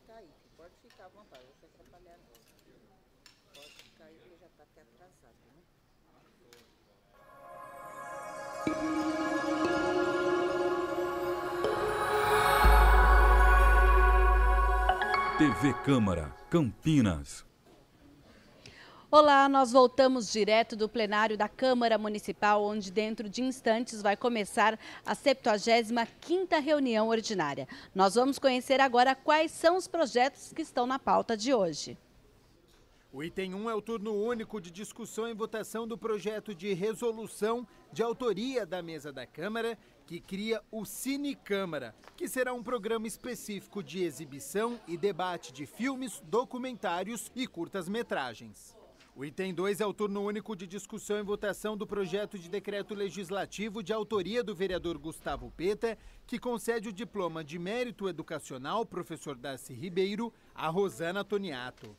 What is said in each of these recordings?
ficar aí, pode ficar à vontade, não vai atrapalhar não. Pode ficar aí que já está até atrasado, né? TV Câmara, Campinas. Olá, nós voltamos direto do plenário da Câmara Municipal, onde dentro de instantes vai começar a 75ª reunião ordinária. Nós vamos conhecer agora quais são os projetos que estão na pauta de hoje. O item 1 é o turno único de discussão e votação do projeto de resolução de autoria da mesa da Câmara, que cria o Cine Câmara, que será um programa específico de exibição e debate de filmes, documentários e curtas-metragens. O item 2 é o turno único de discussão e votação do projeto de decreto legislativo de autoria do vereador Gustavo Peta, que concede o diploma de mérito educacional professor Darcy Ribeiro a Rosana Toniato.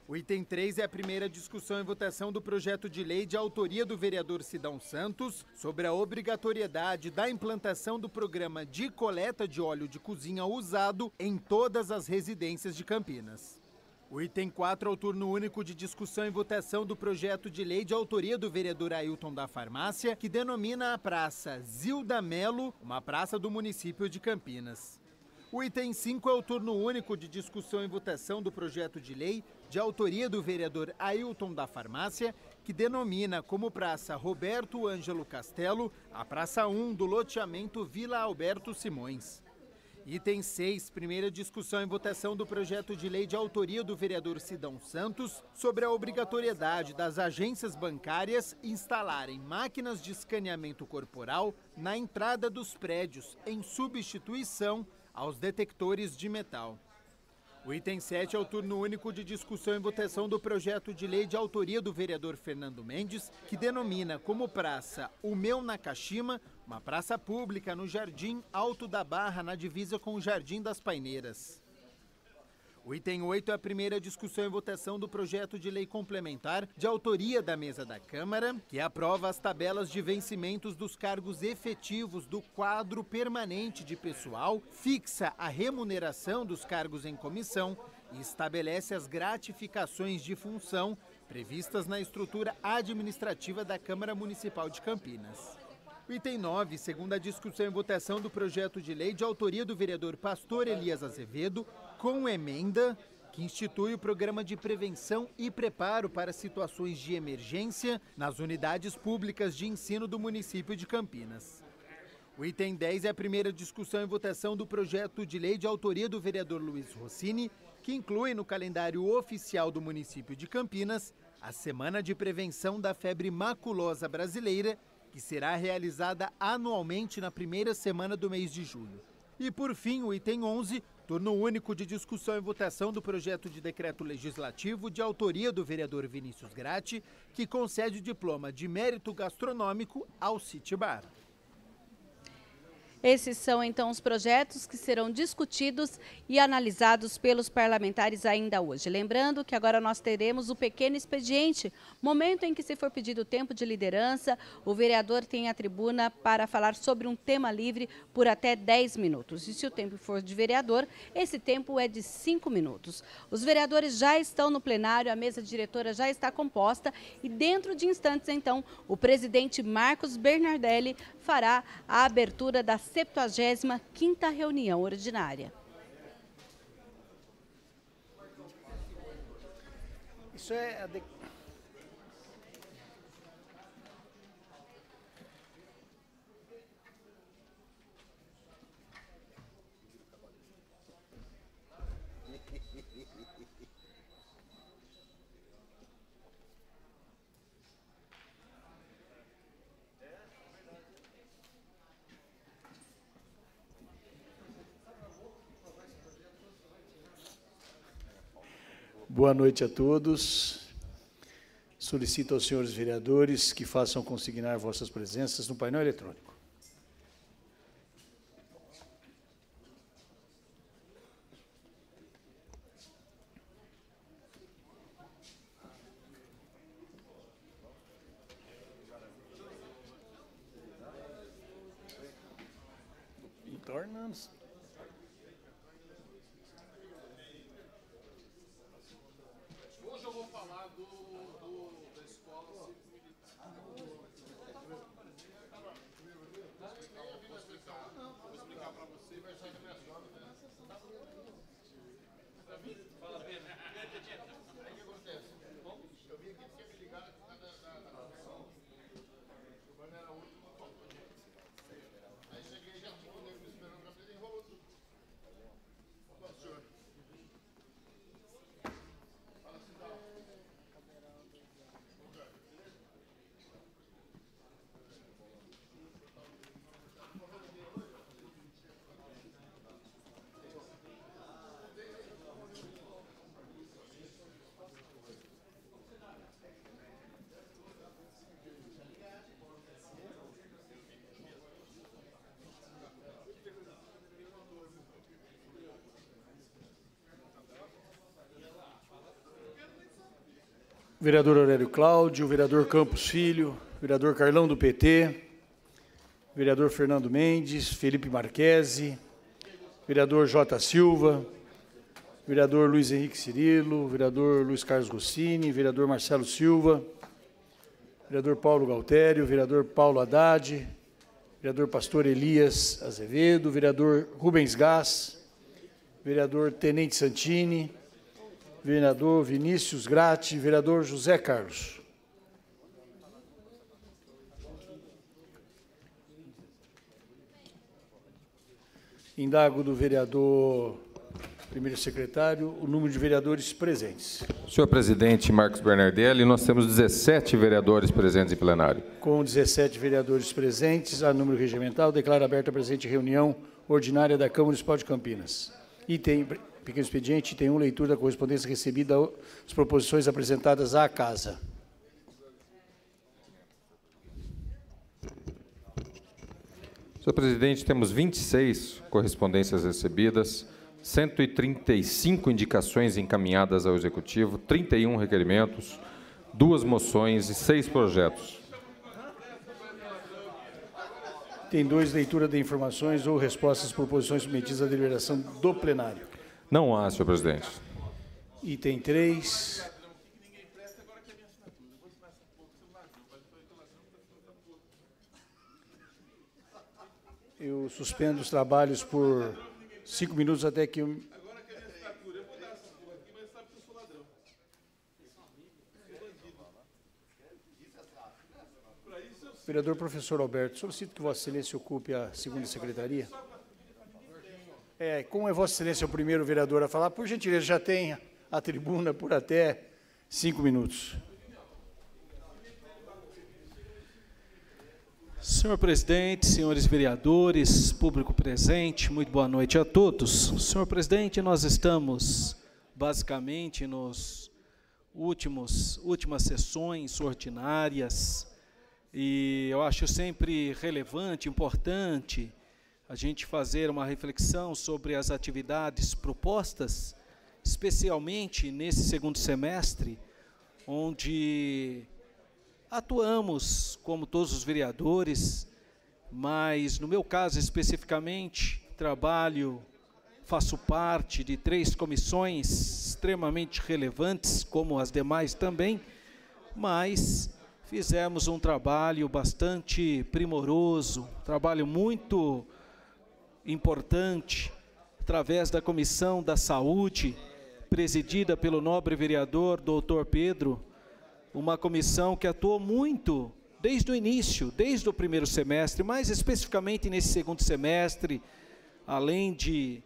O item 3 é a primeira discussão e votação do projeto de lei de autoria do vereador Sidão Santos sobre a obrigatoriedade da implantação do programa de coleta de óleo de cozinha usado em todas as residências de Campinas. O item 4 é o turno único de discussão e votação do projeto de lei de autoria do vereador Ailton da Farmácia, que denomina a Praça Zilda Melo uma praça do município de Campinas. O item 5 é o turno único de discussão e votação do projeto de lei de autoria do vereador Ailton da Farmácia, que denomina como Praça Roberto Ângelo Castelo a Praça 1 do loteamento Vila Alberto Simões. Item 6, primeira discussão e votação do projeto de lei de autoria do vereador Sidão Santos sobre a obrigatoriedade das agências bancárias instalarem máquinas de escaneamento corporal na entrada dos prédios, em substituição aos detectores de metal. O item 7 é o turno único de discussão e votação do projeto de lei de autoria do vereador Fernando Mendes, que denomina como praça o Meu Nakashima, uma praça pública no Jardim Alto da Barra, na divisa com o Jardim das Paineiras. O item 8 é a primeira discussão e votação do projeto de lei complementar de autoria da mesa da Câmara, que aprova as tabelas de vencimentos dos cargos efetivos do quadro permanente de pessoal, fixa a remuneração dos cargos em comissão e estabelece as gratificações de função previstas na estrutura administrativa da Câmara Municipal de Campinas. O item 9, segunda discussão e votação do projeto de lei de autoria do vereador Pastor Elias Azevedo, com emenda, que institui o programa de prevenção e preparo para situações de emergência nas unidades públicas de ensino do município de Campinas. O item 10 é a primeira discussão e votação do projeto de lei de autoria do vereador Luiz Rossini, que inclui no calendário oficial do município de Campinas a Semana de Prevenção da Febre Maculosa Brasileira, que será realizada anualmente na primeira semana do mês de julho. E, por fim, o item 11, turno único de discussão e votação do projeto de decreto legislativo de autoria do vereador Vinícius Gratti, que concede o diploma de mérito gastronômico ao City Bar. Esses são, então, os projetos que serão discutidos e analisados pelos parlamentares ainda hoje. Lembrando que agora nós teremos o pequeno expediente, momento em que, se for pedido tempo de liderança, o vereador tem a tribuna para falar sobre um tema livre por até 10 minutos. E se o tempo for de vereador, esse tempo é de 5 minutos. Os vereadores já estão no plenário, a mesa diretora já está composta e, dentro de instantes, então, o presidente Marcos Bernardelli fará a abertura da 75ª reunião ordinária. Isso é Boa noite a todos. Solicito aos senhores vereadores que façam consignar vossas presenças no painel eletrônico. Torna-nos. Vereador Aurélio Cláudio, vereador Campos Filho, vereador Carlão do PT, vereador Fernando Mendes, Felipe Marquesi, vereador J. Silva, vereador Luiz Henrique Cirilo, vereador Luiz Carlos Rossini, vereador Marcelo Silva, vereador Paulo Galtério, vereador Paulo Haddad, vereador Pastor Elias Azevedo, vereador Rubens Gás, vereador Tenente Santini, vereador Vinícius Gratti, vereador José Carlos. Indago do vereador primeiro secretário o número de vereadores presentes. Senhor presidente Marcos Bernardelli, nós temos 17 vereadores presentes em plenário. Com 17 vereadores presentes, a número regimental, declaro aberta a presente reunião ordinária da Câmara Municipal de Campinas. Item pequeno expediente, item 1, leitura da correspondência recebida às proposições apresentadas à Casa. Senhor presidente, temos 26 correspondências recebidas, 135 indicações encaminhadas ao Executivo, 31 requerimentos, 2 moções e 6 projetos. Tem 2, leitura de informações ou respostas às proposições submetidas à deliberação do plenário. Não há, senhor presidente. Item 3. Eu suspendo os trabalhos por 5 minutos até que eu... Vereador professor Alberto, solicito que Vossa Excelência ocupe a segunda secretaria. Como é Vossa Excelência o primeiro vereador a falar, por gentileza, já tem a tribuna por até 5 minutos. Senhor presidente, senhores vereadores, público presente, muito boa noite a todos. Senhor presidente, nós estamos basicamente nos últimas sessões ordinárias e eu acho sempre relevante, importante a gente fazer uma reflexão sobre as atividades propostas, especialmente nesse segundo semestre, onde atuamos como todos os vereadores, mas no meu caso especificamente, faço parte de 3 comissões extremamente relevantes, como as demais também, mas fizemos um trabalho bastante primoroso, um trabalho muito importante, através da Comissão da Saúde, presidida pelo nobre vereador doutor Pedro, uma comissão que atuou muito desde o início, desde o primeiro semestre, mais especificamente nesse segundo semestre, além de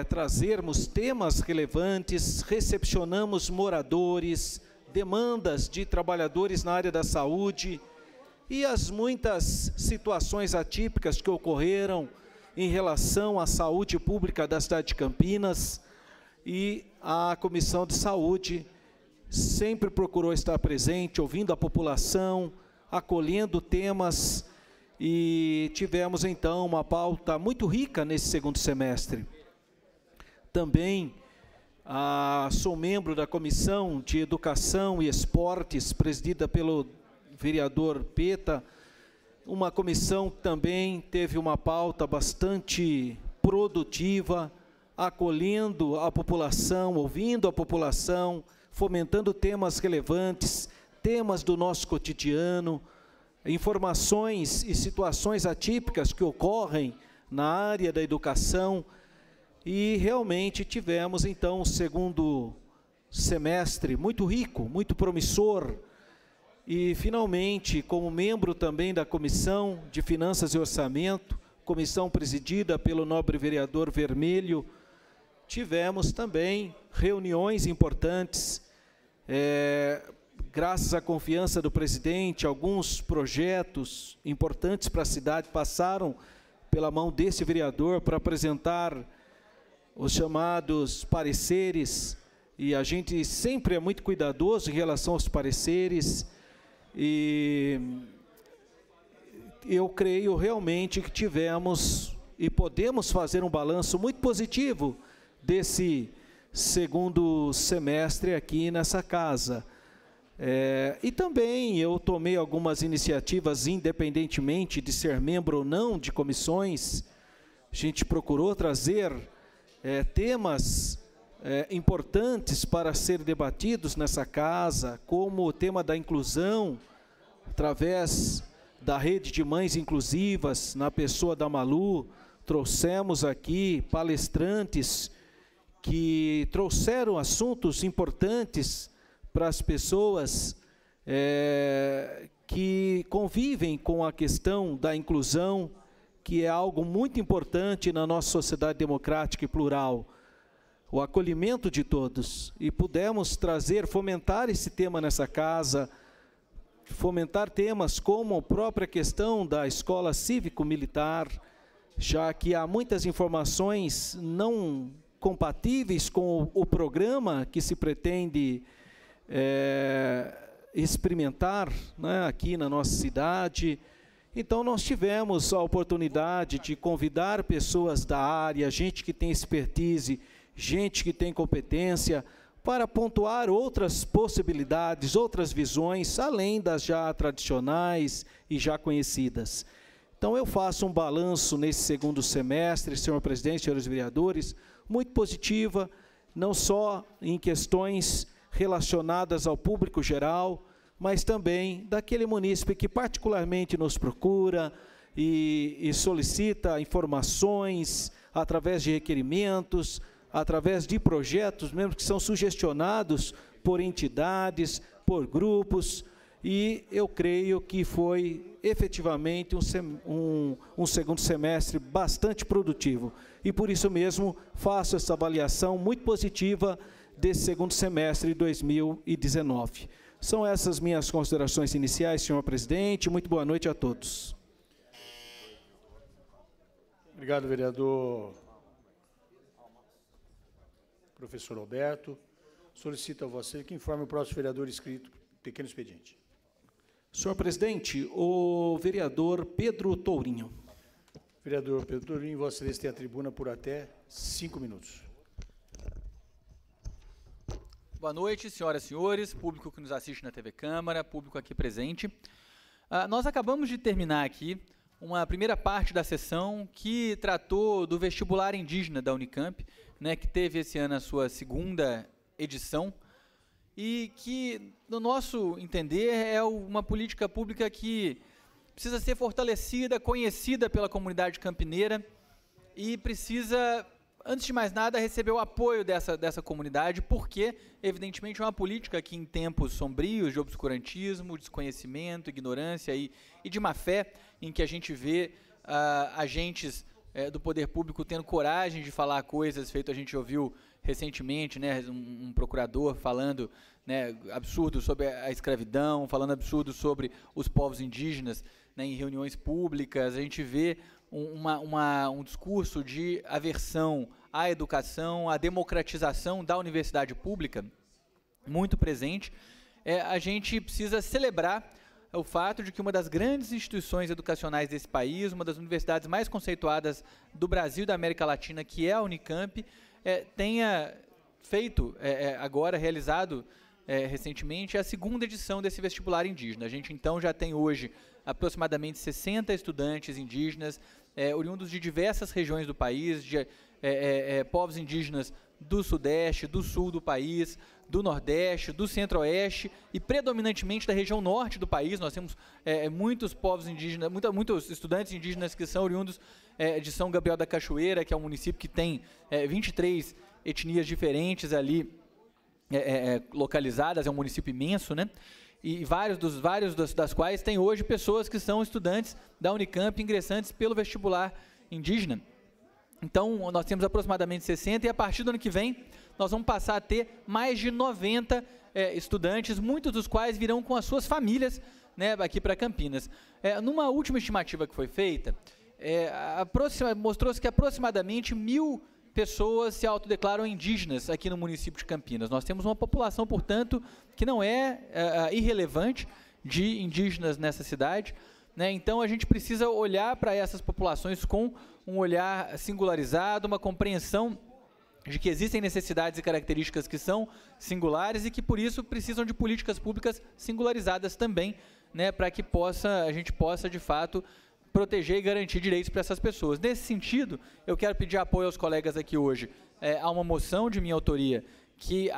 trazermos temas relevantes, recepcionamos moradores, demandas de trabalhadores na área da saúde e as muitas situações atípicas que ocorreram em relação à saúde pública da cidade de Campinas, e a Comissão de Saúde sempre procurou estar presente, ouvindo a população, acolhendo temas, e tivemos então uma pauta muito rica nesse segundo semestre. Também sou membro da Comissão de Educação e Esportes, presidida pelo vereador Peta, uma comissão que também teve uma pauta bastante produtiva, acolhendo a população, ouvindo a população, fomentando temas relevantes, temas do nosso cotidiano, informações e situações atípicas que ocorrem na área da educação. E realmente tivemos, então, um segundo semestre muito rico, muito promissor. E, finalmente, como membro também da Comissão de Finanças e Orçamento, comissão presidida pelo nobre vereador Vermelho, tivemos também reuniões importantes, graças à confiança do presidente, alguns projetos importantes para a cidade passaram pela mão desse vereador para apresentar os chamados pareceres, e a gente sempre é muito cuidadoso em relação aos pareceres, e eu creio realmente que tivemos e podemos fazer um balanço muito positivo desse segundo semestre aqui nessa casa. E também eu tomei algumas iniciativas, independentemente de ser membro ou não de comissões. A gente procurou trazer temas importantes para ser debatidos nessa casa, como o tema da inclusão, através da rede de mães inclusivas, na pessoa da Malu. Trouxemos aqui palestrantes que trouxeram assuntos importantes para as pessoas que convivem com a questão da inclusão, que é algo muito importante na nossa sociedade democrática e plural, o acolhimento de todos. E pudemos trazer, fomentar esse tema nessa casa, fomentar temas como a própria questão da escola cívico-militar, já que há muitas informações não compatíveis com o programa que se pretende experimentar, né, aqui na nossa cidade. Então, nós tivemos a oportunidade de convidar pessoas da área, gente que tem expertise, gente que tem competência, para pontuar outras possibilidades, outras visões, além das já tradicionais e já conhecidas. Então, eu faço um balanço nesse segundo semestre, senhor presidente, senhores vereadores, muito positiva, não só em questões relacionadas ao público geral, mas também daquele munícipe que particularmente nos procura e solicita informações através de requerimentos, através de projetos mesmo que são sugestionados por entidades, por grupos, e eu creio que foi efetivamente um segundo semestre bastante produtivo. E por isso mesmo faço essa avaliação muito positiva desse segundo semestre de 2019. São essas minhas considerações iniciais, senhor presidente. Muito boa noite a todos. Obrigado, vereador professor Alberto. Solicito a você que informe o próximo vereador inscrito, pequeno expediente. Senhor presidente, o vereador Pedro Tourinho. Vereador Pedro Tourinho, vossa excelência tem a tribuna por até 5 minutos. Boa noite, senhoras e senhores, público que nos assiste na TV Câmara, público aqui presente. Nós acabamos de terminar aqui uma primeira parte da sessão que tratou do vestibular indígena da Unicamp, né, que teve esse ano a sua segunda edição, e que, no nosso entender, é uma política pública que precisa ser fortalecida, conhecida pela comunidade campineira e precisa, antes de mais nada, receber o apoio dessa comunidade, porque, evidentemente, é uma política que, em tempos sombrios de obscurantismo, desconhecimento, ignorância e de má-fé, em que a gente vê agentes do poder público tendo coragem de falar coisas, feito a gente ouviu recentemente, né, um procurador falando, né, absurdos sobre a escravidão, falando absurdos sobre os povos indígenas, né, em reuniões públicas. A gente vê um discurso de aversão à educação, à democratização da universidade pública, muito presente. A gente precisa celebrar o fato de que uma das grandes instituições educacionais desse país, uma das universidades mais conceituadas do Brasil e da América Latina, que é a Unicamp, tenha feito, agora realizado recentemente, a segunda edição desse vestibular indígena. A gente, então, já tem hoje aproximadamente 60 estudantes indígenas, oriundos de diversas regiões do país, povos indígenas do Sudeste, do Sul do país, do Nordeste, do Centro-Oeste e predominantemente da região Norte do país. Nós temos muitos povos indígenas, muitos estudantes indígenas que são oriundos de São Gabriel da Cachoeira, que é um município que tem 23 etnias diferentes ali localizadas, é um município imenso, né? E vários das quais tem hoje pessoas que são estudantes da Unicamp, ingressantes pelo vestibular indígena. Então, nós temos aproximadamente 60 e a partir do ano que vem nós vamos passar a ter mais de 90 estudantes, muitos dos quais virão com as suas famílias, né, aqui para Campinas. Numa última estimativa que foi feita, mostrou-se que aproximadamente 1.000 pessoas se autodeclaram indígenas aqui no município de Campinas. Nós temos uma população, portanto, que não é irrelevante de indígenas nessa cidade, né? Então, a gente precisa olhar para essas populações com um olhar singularizado, uma compreensão de que existem necessidades e características que são singulares e que, por isso, precisam de políticas públicas singularizadas também, né, para que a gente possa, de fato, proteger e garantir direitos para essas pessoas. Nesse sentido, eu quero pedir apoio aos colegas aqui hoje a uma moção de minha autoria que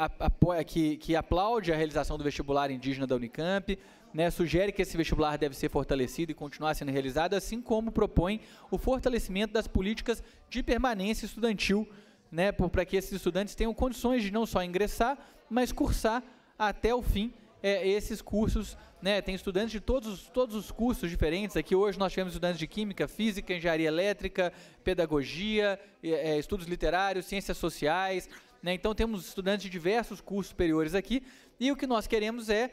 aplaude a realização do vestibular indígena da Unicamp, né, sugere que esse vestibular deve ser fortalecido e continuar sendo realizado, assim como propõe o fortalecimento das políticas de permanência estudantil, né, para que esses estudantes tenham condições de não só ingressar, mas cursar até o fim esses cursos, né? Tem estudantes de todos os cursos diferentes. Aqui hoje nós tivemos estudantes de Química, Física, Engenharia Elétrica, Pedagogia, Estudos Literários, Ciências Sociais, né? Então temos estudantes de diversos cursos superiores aqui e o que nós queremos é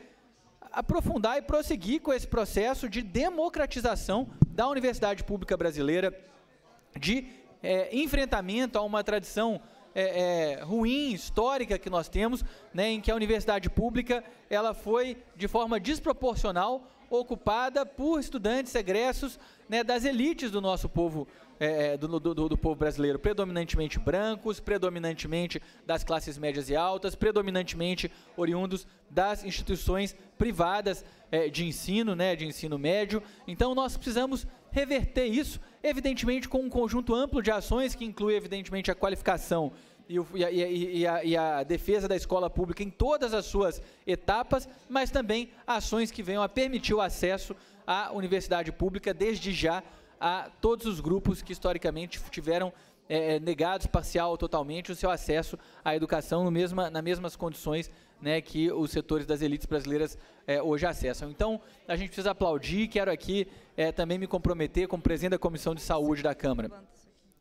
aprofundar e prosseguir com esse processo de democratização da Universidade Pública Brasileira, de enfrentamento a uma tradição ruim, histórica que nós temos, né, em que a universidade pública ela foi, de forma desproporcional, ocupada por estudantes egressos, né, das elites do nosso povo, do povo brasileiro, predominantemente brancos, predominantemente das classes médias e altas, predominantemente oriundos das instituições privadas de ensino, né, de ensino médio. Então, nós precisamos reverter isso, evidentemente com um conjunto amplo de ações que inclui, evidentemente, a qualificação e a defesa da escola pública em todas as suas etapas, mas também ações que venham a permitir o acesso à universidade pública, desde já, a todos os grupos que historicamente tiveram negados parcial ou totalmente o seu acesso à educação nas mesmas condições, né, que os setores das elites brasileiras hoje acessam. Então, a gente precisa aplaudir. Quero aqui também me comprometer como presidente da Comissão de Saúde da Câmara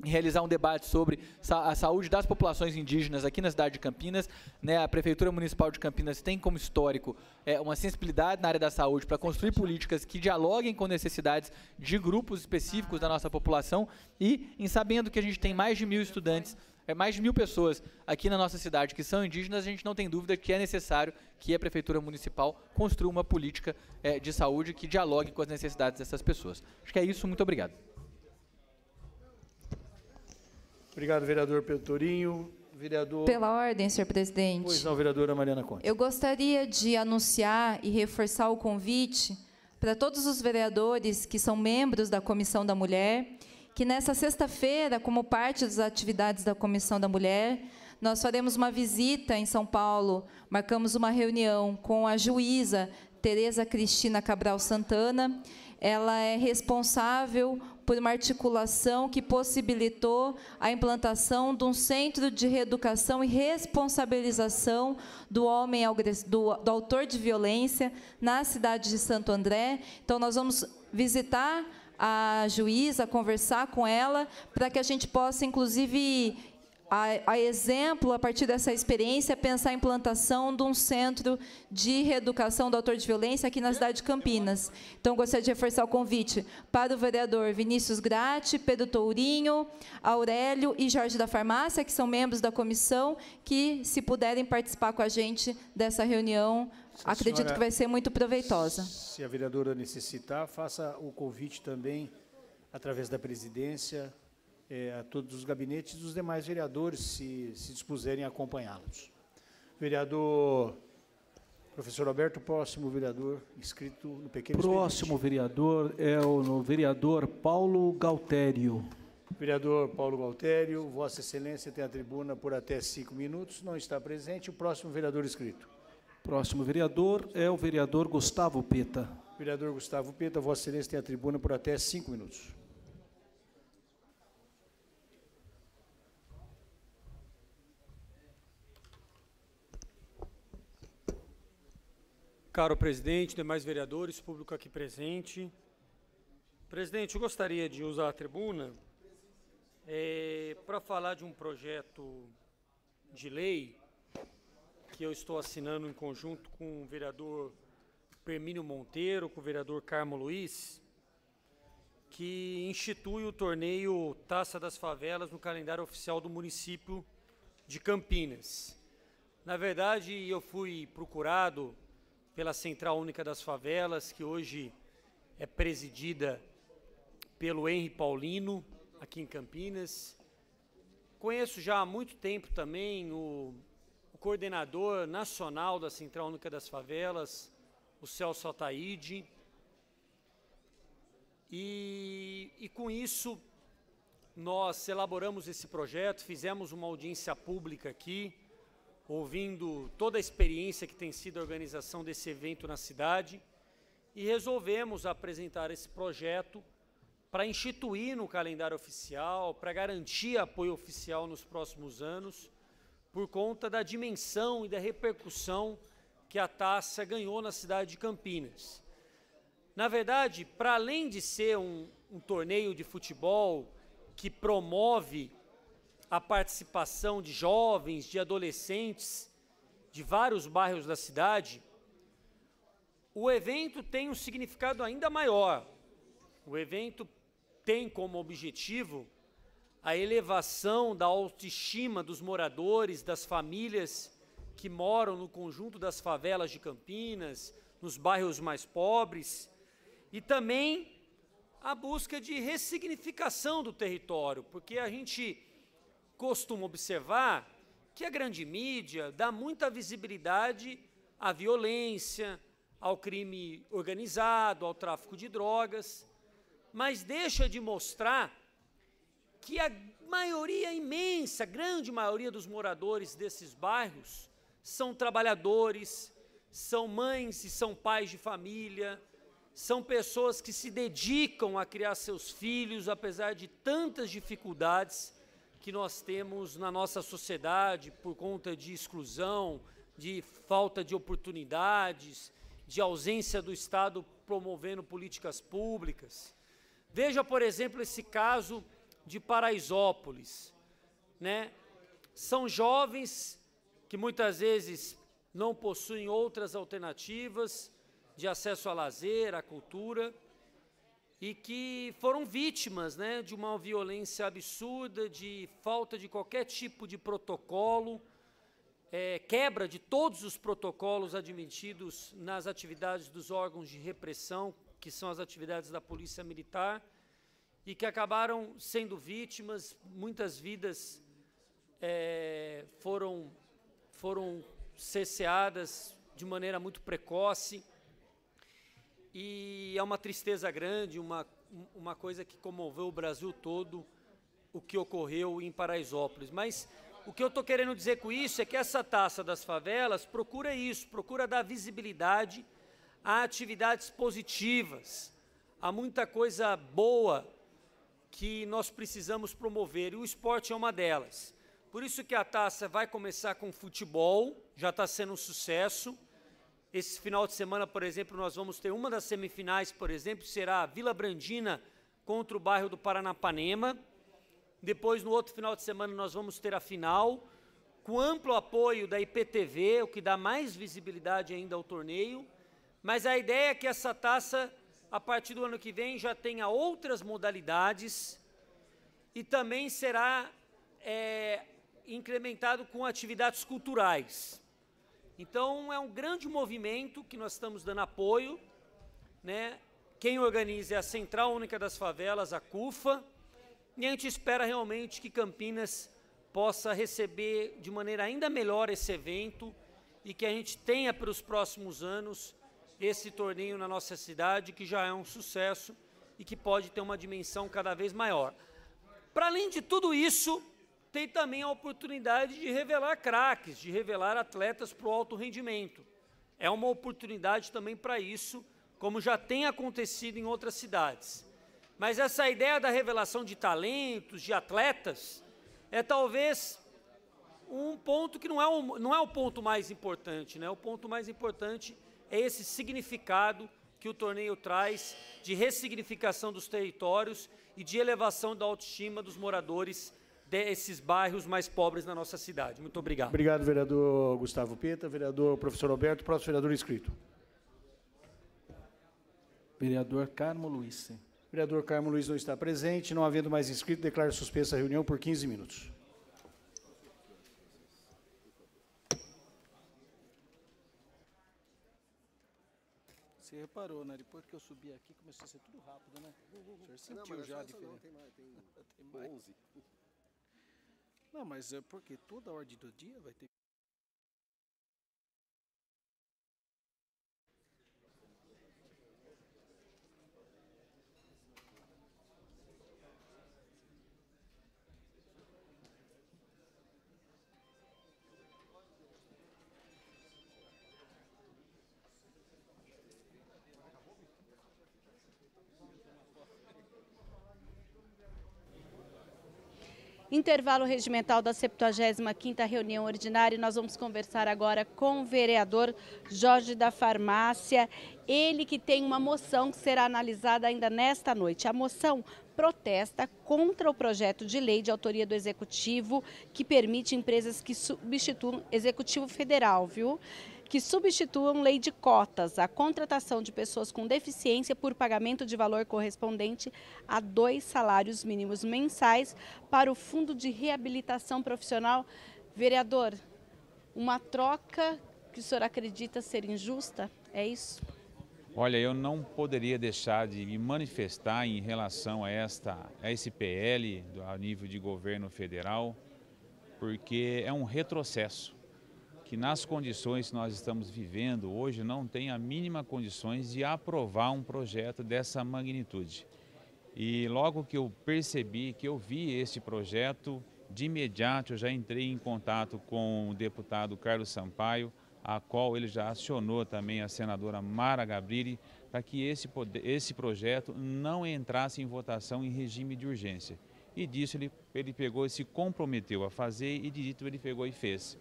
em realizar um debate sobre a saúde das populações indígenas aqui na cidade de Campinas, né? A Prefeitura Municipal de Campinas tem como histórico uma sensibilidade na área da saúde para construir políticas que dialoguem com necessidades de grupos específicos da nossa população e, em sabendo que a gente tem mais de 1.000 estudantes, mais de 1.000 pessoas aqui na nossa cidade que são indígenas, a gente não tem dúvida que é necessário que a Prefeitura Municipal construa uma política de saúde que dialogue com as necessidades dessas pessoas. Acho que é isso. Muito obrigado. Obrigado, vereador Pedro Torinho. Vereador... Pela ordem, senhor presidente. Pois não, vereadora Mariana Conte. Eu gostaria de anunciar e reforçar o convite para todos os vereadores que são membros da Comissão da Mulher, que nessa sexta-feira, como parte das atividades da Comissão da Mulher, nós faremos uma visita em São Paulo, marcamos uma reunião com a juíza Tereza Cristina Cabral Santana. Ela é responsável por uma articulação que possibilitou a implantação de um centro de reeducação e responsabilização do homem, do autor de violência na cidade de Santo André. Então, nós vamos visitar a juíza, conversar com ela, para que a gente possa, inclusive, a exemplo, a partir dessa experiência, pensar a implantação de um centro de reeducação do autor de violência aqui na cidade de Campinas. Então, gostaria de reforçar o convite para o vereador Vinícius Gratti, Pedro Tourinho, Aurélio e Jorge da Farmácia, que são membros da comissão, que, se puderem participar com a gente dessa reunião, acredito que vai ser muito proveitosa. Se a vereadora necessitar, faça o convite também, através da presidência, a todos os gabinetes e os demais vereadores, se dispuserem a acompanhá-los. Vereador professor Alberto, próximo vereador inscrito no pequeno expediente. Próximo vereador é o vereador Paulo Galtério. Vereador Paulo Gualtério, Vossa Excelência tem a tribuna por até 5 minutos. Não está presente. O próximo vereador inscrito. Próximo vereador é o vereador Gustavo Peta. Vereador Gustavo Peta, Vossa Excelência tem a tribuna por até 5 minutos. Caro presidente, demais vereadores, público aqui presente. Presidente, eu gostaria de usar a tribuna para falar de um projeto de lei que eu estou assinando em conjunto com o vereador Permínio Monteiro, com o vereador Carmo Luiz, que institui o torneio Taça das Favelas no calendário oficial do município de Campinas. Na verdade, eu fui procurado pela Central Única das Favelas, que hoje é presidida pelo Henri Paulino, aqui em Campinas. Conheço já há muito tempo também o coordenador nacional da Central Única das Favelas, o Celso Ataíde. E com isso, nós elaboramos esse projeto, fizemos uma audiência pública aqui, ouvindo toda a experiência que tem sido a organização desse evento na cidade, e resolvemos apresentar esse projeto para instituir no calendário oficial, para garantir apoio oficial nos próximos anos, por conta da dimensão e da repercussão que a taça ganhou na cidade de Campinas. Na verdade, para além de ser um torneio de futebol que promove a participação de jovens, de adolescentes, de vários bairros da cidade, o evento tem um significado ainda maior. O evento tem como objetivo a elevação da autoestima dos moradores, das famílias que moram no conjunto das favelas de Campinas, nos bairros mais pobres, e também a busca de ressignificação do território, porque a gente costuma observar que a grande mídia dá muita visibilidade à violência, ao crime organizado, ao tráfico de drogas, mas deixa de mostrar que a maioria imensa, grande maioria dos moradores desses bairros são trabalhadores, são mães e são pais de família, são pessoas que se dedicam a criar seus filhos, apesar de tantas dificuldades que nós temos na nossa sociedade por conta de exclusão, de falta de oportunidades, de ausência do Estado promovendo políticas públicas. Veja, por exemplo, esse caso de Paraisópolis, né? São jovens que muitas vezes não possuem outras alternativas de acesso a lazer, à cultura, e que foram vítimas, né, de uma violência absurda, de falta de qualquer tipo de protocolo, quebra de todos os protocolos admitidos nas atividades dos órgãos de repressão, que são as atividades da Polícia Militar, e que acabaram sendo vítimas. Muitas vidas foram cesseadas de maneira muito precoce, e é uma tristeza grande, uma coisa que comoveu o Brasil todo, o que ocorreu em Paraisópolis. Mas o que eu estou querendo dizer com isso é que essa taça das favelas procura isso, procura dar visibilidade a atividades positivas, há muita coisa boa que nós precisamos promover, e o esporte é uma delas. Por isso que a taça vai começar com futebol, já está sendo um sucesso. Esse final de semana, por exemplo, nós vamos ter uma das semifinais, por exemplo, será a Vila Brandina contra o bairro do Paranapanema. Depois, no outro final de semana, nós vamos ter a final, com amplo apoio da IPTV, o que dá mais visibilidade ainda ao torneio. Mas a ideia é que essa taça, a partir do ano que vem, já tenha outras modalidades e também será incrementado com atividades culturais. Então, é um grande movimento que nós estamos dando apoio, né? Quem organiza é a Central Única das Favelas, a CUFA, e a gente espera realmente que Campinas possa receber de maneira ainda melhor esse evento e que a gente tenha para os próximos anos esse torneio na nossa cidade, que já é um sucesso e que pode ter uma dimensão cada vez maior. Para além de tudo isso, tem também a oportunidade de revelar craques, de revelar atletas para o alto rendimento. É uma oportunidade também para isso, como já tem acontecido em outras cidades. Mas essa ideia da revelação de talentos, de atletas, é talvez um ponto que não é o ponto mais importante, né? O ponto mais importante é esse significado que o torneio traz de ressignificação dos territórios e de elevação da autoestima dos moradores desses bairros mais pobres na nossa cidade. Muito obrigado. Obrigado, vereador Gustavo Peta. Vereador professor Alberto, próximo vereador inscrito. Vereador Carmo Luiz. Vereador Carmo Luiz não está presente. Não havendo mais inscrito, declaro suspensa a reunião por 15 minutos. Você reparou, né? Depois que eu subi aqui, começou a ser tudo rápido, né? O senhor sentiu já a diferença? Tem mais. 11. Não, mas é porque toda a ordem do dia vai ter... Intervalo regimental da 75ª reunião ordinária. Nós vamos conversar agora com o vereador Jorge da Farmácia, ele que tem uma moção que será analisada ainda nesta noite. A moção protesta contra o projeto de lei de autoria do Executivo que permite empresas que substituam, Executivo Federal, viu? Que substituam lei de cotas, a contratação de pessoas com deficiência por pagamento de valor correspondente a 2 salários mínimos mensais para o Fundo de Reabilitação Profissional. Vereador, uma troca que o senhor acredita ser injusta, é isso? Olha, eu não poderia deixar de me manifestar em relação a esse PL a nível de governo federal, porque é um retrocesso que nas condições que nós estamos vivendo hoje não tem a mínima condições de aprovar um projeto dessa magnitude. E logo que eu percebi, que eu vi esse projeto, de imediato eu já entrei em contato com o deputado Carlos Sampaio, a qual ele já acionou também a senadora Mara Gabrilli, para que esse projeto não entrasse em votação em regime de urgência. E disso ele pegou e se comprometeu a fazer, e de dito ele pegou e fez.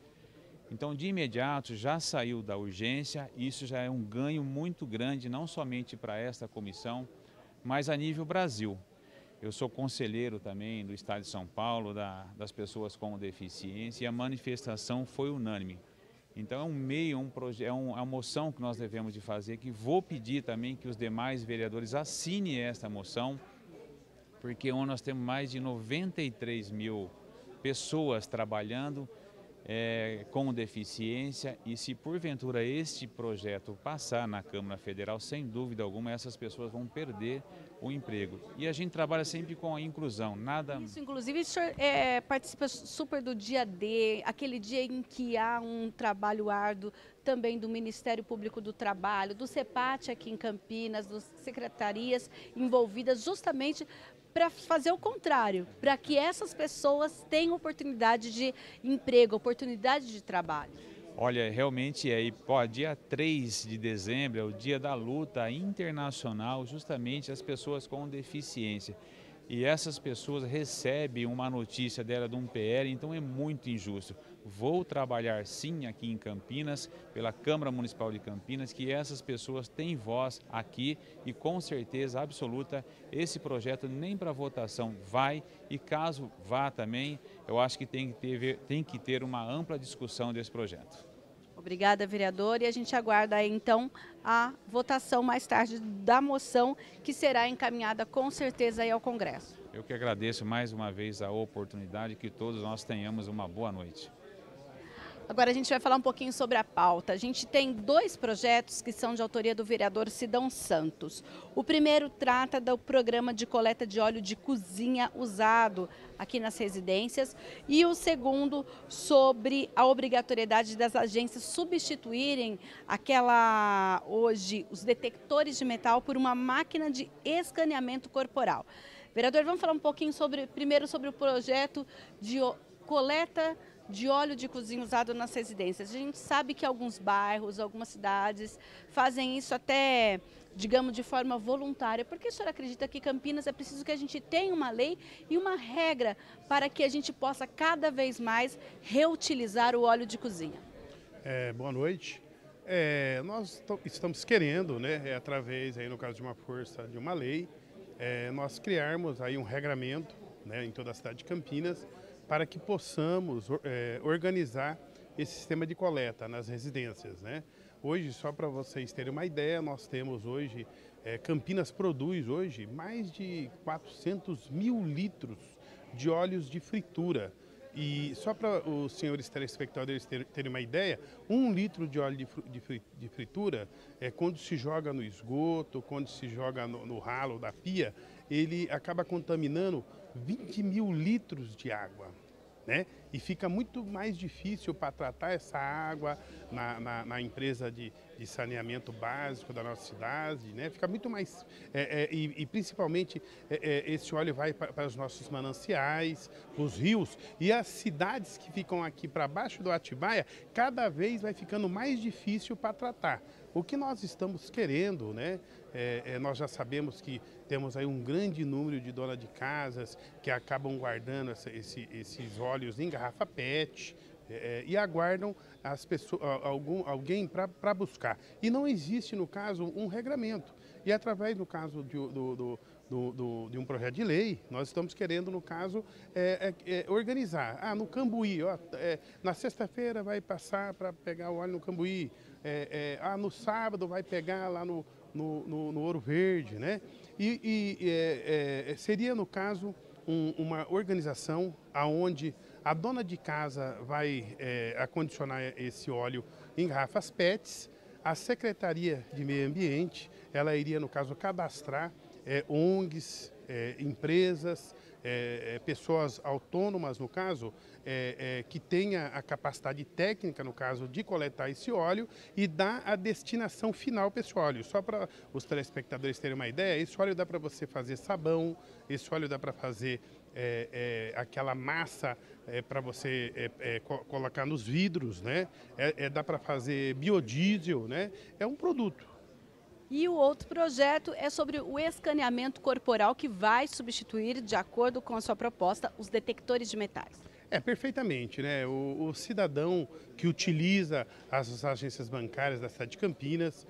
Então, de imediato, já saiu da urgência, isso já é um ganho muito grande, não somente para esta comissão, mas a nível Brasil. Eu sou conselheiro também do Estado de São Paulo, das pessoas com deficiência, e a manifestação foi unânime. Então, é um meio, é uma moção que nós devemos de fazer, que vou pedir também que os demais vereadores assinem esta moção, porque onde nós temos mais de 93 mil pessoas trabalhando, com deficiência, e se porventura este projeto passar na Câmara Federal, sem dúvida alguma, essas pessoas vão perder o emprego. E a gente trabalha sempre com a inclusão, nada... Isso, inclusive, o senhor participa super do dia D, aquele dia em que há um trabalho árduo também do Ministério Público do Trabalho, do CEPAT aqui em Campinas, das secretarias envolvidas justamente para fazer o contrário, para que essas pessoas tenham oportunidade de emprego, oportunidade de trabalho. Olha, realmente dia 3 de dezembro é o dia da luta internacional, justamente as pessoas com deficiência. E essas pessoas recebem uma notícia dela de um PL, então é muito injusto. Vou trabalhar sim aqui em Campinas, pela Câmara Municipal de Campinas, que essas pessoas têm voz aqui e com certeza absoluta esse projeto nem para votação vai, e caso vá também, eu acho que tem que ter uma ampla discussão desse projeto. Obrigada, vereador, e a gente aguarda aí, então, a votação mais tarde da moção, que será encaminhada com certeza aí ao Congresso. Eu que agradeço mais uma vez a oportunidade, que todos nós tenhamos uma boa noite. Agora a gente vai falar um pouquinho sobre a pauta. A gente tem 2 projetos que são de autoria do vereador Sidão Santos. O primeiro trata do programa de coleta de óleo de cozinha usado aqui nas residências, e o segundo sobre a obrigatoriedade das agências substituírem hoje os detectores de metal por uma máquina de escaneamento corporal. Vereador, vamos falar um pouquinho primeiro sobre o projeto de coleta de óleo de cozinha usado nas residências. A gente sabe que alguns bairros, algumas cidades fazem isso até, digamos, de forma voluntária. Por que o senhor acredita que Campinas é preciso que a gente tenha uma lei e uma regra para que a gente possa cada vez mais reutilizar o óleo de cozinha? Boa noite. Nós estamos querendo, né, através, aí, no caso de uma força de uma lei, nós criarmos aí um regramento, né, em toda a cidade de Campinas, para que possamos organizar esse sistema de coleta nas residências, né? Hoje, só para vocês terem uma ideia, nós temos hoje, Campinas produz hoje mais de 400 mil litros de óleos de fritura. E só para os senhores telespectadores terem uma ideia, 1 litro de óleo de fritura, quando se joga no esgoto, quando se joga no ralo da pia, ele acaba contaminando 20 mil litros de água, né? E fica muito mais difícil para tratar essa água na empresa de saneamento básico da nossa cidade, né? Fica muito mais... e principalmente esse óleo vai para os nossos mananciais, os rios, e as cidades que ficam aqui para baixo do Atibaia, cada vez vai ficando mais difícil para tratar. O que nós estamos querendo, né? Nós já sabemos que temos aí um grande número de donas de casas que acabam guardando esses óleos em garrafa PET e aguardam as pessoas, alguém para buscar. E não existe, no caso, um regramento. E através, no caso de um projeto de lei, nós estamos querendo, no caso, organizar. No Cambuí, na sexta-feira vai passar para pegar o óleo no Cambuí. No sábado vai pegar lá no Ouro Verde, né? Seria, no caso, uma organização onde a dona de casa vai acondicionar esse óleo em garrafas PETs, a Secretaria de Meio Ambiente, ela iria, no caso, cadastrar ONGs, empresas, pessoas autônomas, no caso, que tenha a capacidade técnica, no caso, de coletar esse óleo e dar a destinação final para esse óleo. Só para os telespectadores terem uma ideia, esse óleo dá para você fazer sabão, esse óleo dá para fazer aquela massa para você colocar nos vidros, né? Dá para fazer biodiesel, né? É um produto. E o outro projeto é sobre o escaneamento corporal que vai substituir, de acordo com a sua proposta, os detectores de metais. Perfeitamente, né? O cidadão que utiliza as agências bancárias da cidade de Campinas,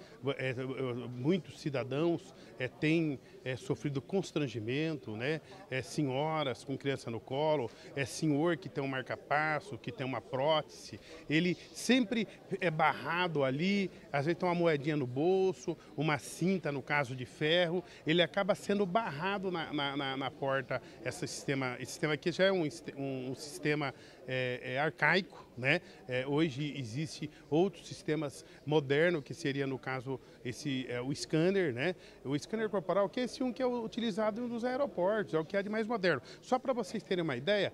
muitos cidadãos têm sofrido constrangimento, né? Senhoras com criança no colo, senhor que tem um marca-passo, que tem uma prótese, ele sempre é barrado ali, às vezes tem uma moedinha no bolso, uma cinta, no caso de ferro, ele acaba sendo barrado na porta. Esse sistema aqui já é um sistema arcaico, né? Hoje existe outros sistemas modernos, que seria, no caso, o scanner, né? O scanner corporal, que é esse que é utilizado nos aeroportos, é o que é de mais moderno. Só para vocês terem uma ideia,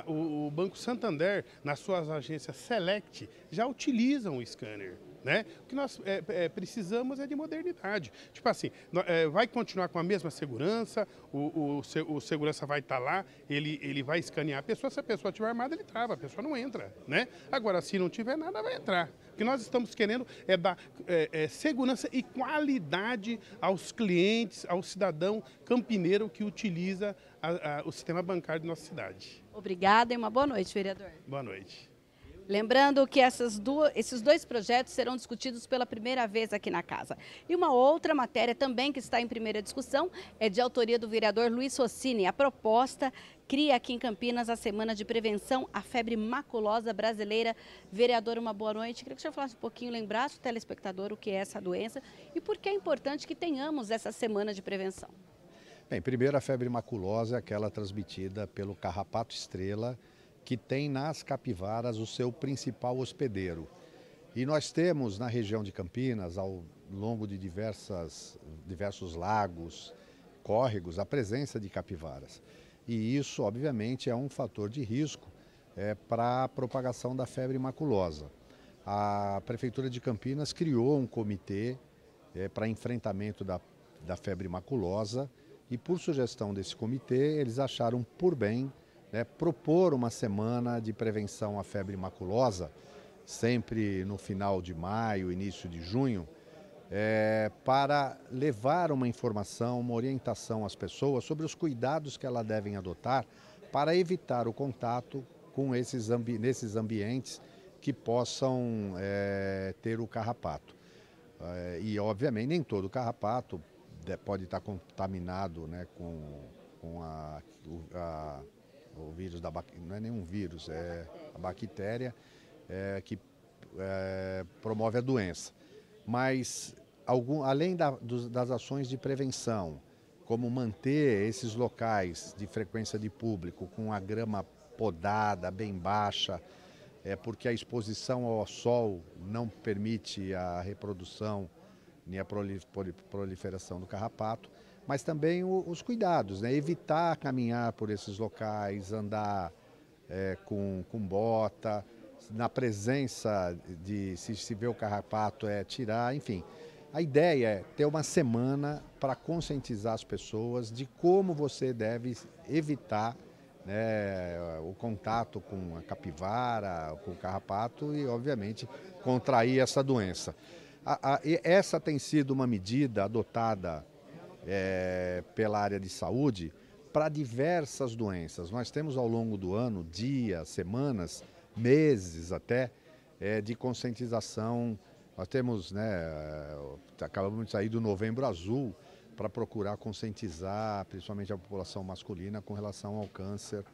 o Banco Santander, nas suas agências Select, já utilizam o scanner, né? O que nós precisamos é de modernidade. Tipo assim, vai continuar com a mesma segurança, o segurança vai estar lá, ele vai escanear a pessoa, se a pessoa estiver armada, ele trava, a pessoa não entra, né? Agora, se não tiver nada, vai entrar. O que nós estamos querendo é dar segurança e qualidade aos clientes, ao cidadão campineiro que utiliza o sistema bancário de nossa cidade. Obrigada e uma boa noite, vereador. Boa noite. Lembrando que esses dois projetos serão discutidos pela primeira vez aqui na casa. E uma outra matéria também que está em primeira discussão é de autoria do vereador Luiz Rossini. A proposta cria aqui em Campinas a Semana de Prevenção à Febre Maculosa Brasileira. Vereador, uma boa noite. Queria que o senhor falasse um pouquinho, lembrasse o telespectador o que é essa doença e por que é importante que tenhamos essa semana de prevenção. Bem, primeiro, a febre maculosa é aquela transmitida pelo carrapato estrela, que tem nas capivaras o seu principal hospedeiro. E nós temos na região de Campinas, ao longo de diversos lagos, córregos, a presença de capivaras. E isso, obviamente, é um fator de risco para a propagação da febre maculosa. A Prefeitura de Campinas criou um comitê para enfrentamento da febre maculosa E por sugestão desse comitê, eles acharam por bem, né, propor uma semana de prevenção à febre maculosa, sempre no final de maio, início de junho, para levar uma informação, uma orientação às pessoas sobre os cuidados que elas devem adotar para evitar o contato com nesses ambientes que possam ter o carrapato. E, obviamente, nem todo carrapato pode estar contaminado, né, com o vírus da bactéria, não é nenhum vírus, é a bactéria que promove a doença. Mas, além das ações de prevenção, como manter esses locais de frequência de público com a grama podada, bem baixa, porque a exposição ao sol não permite a reprodução nem a proliferação do carrapato, mas também os cuidados, né? Evitar caminhar por esses locais, andar com bota, na presença de, se vê o carrapato, tirar, enfim. A ideia é ter uma semana para conscientizar as pessoas de como você deve evitar, né, o contato com a capivara, com o carrapato e, obviamente, contrair essa doença. Essa tem sido uma medida adotada pela área de saúde para diversas doenças. Nós temos ao longo do ano, dias, semanas, meses até, de conscientização. Nós temos, acabamos de sair do Novembro Azul para procurar conscientizar, principalmente a população masculina, com relação ao câncer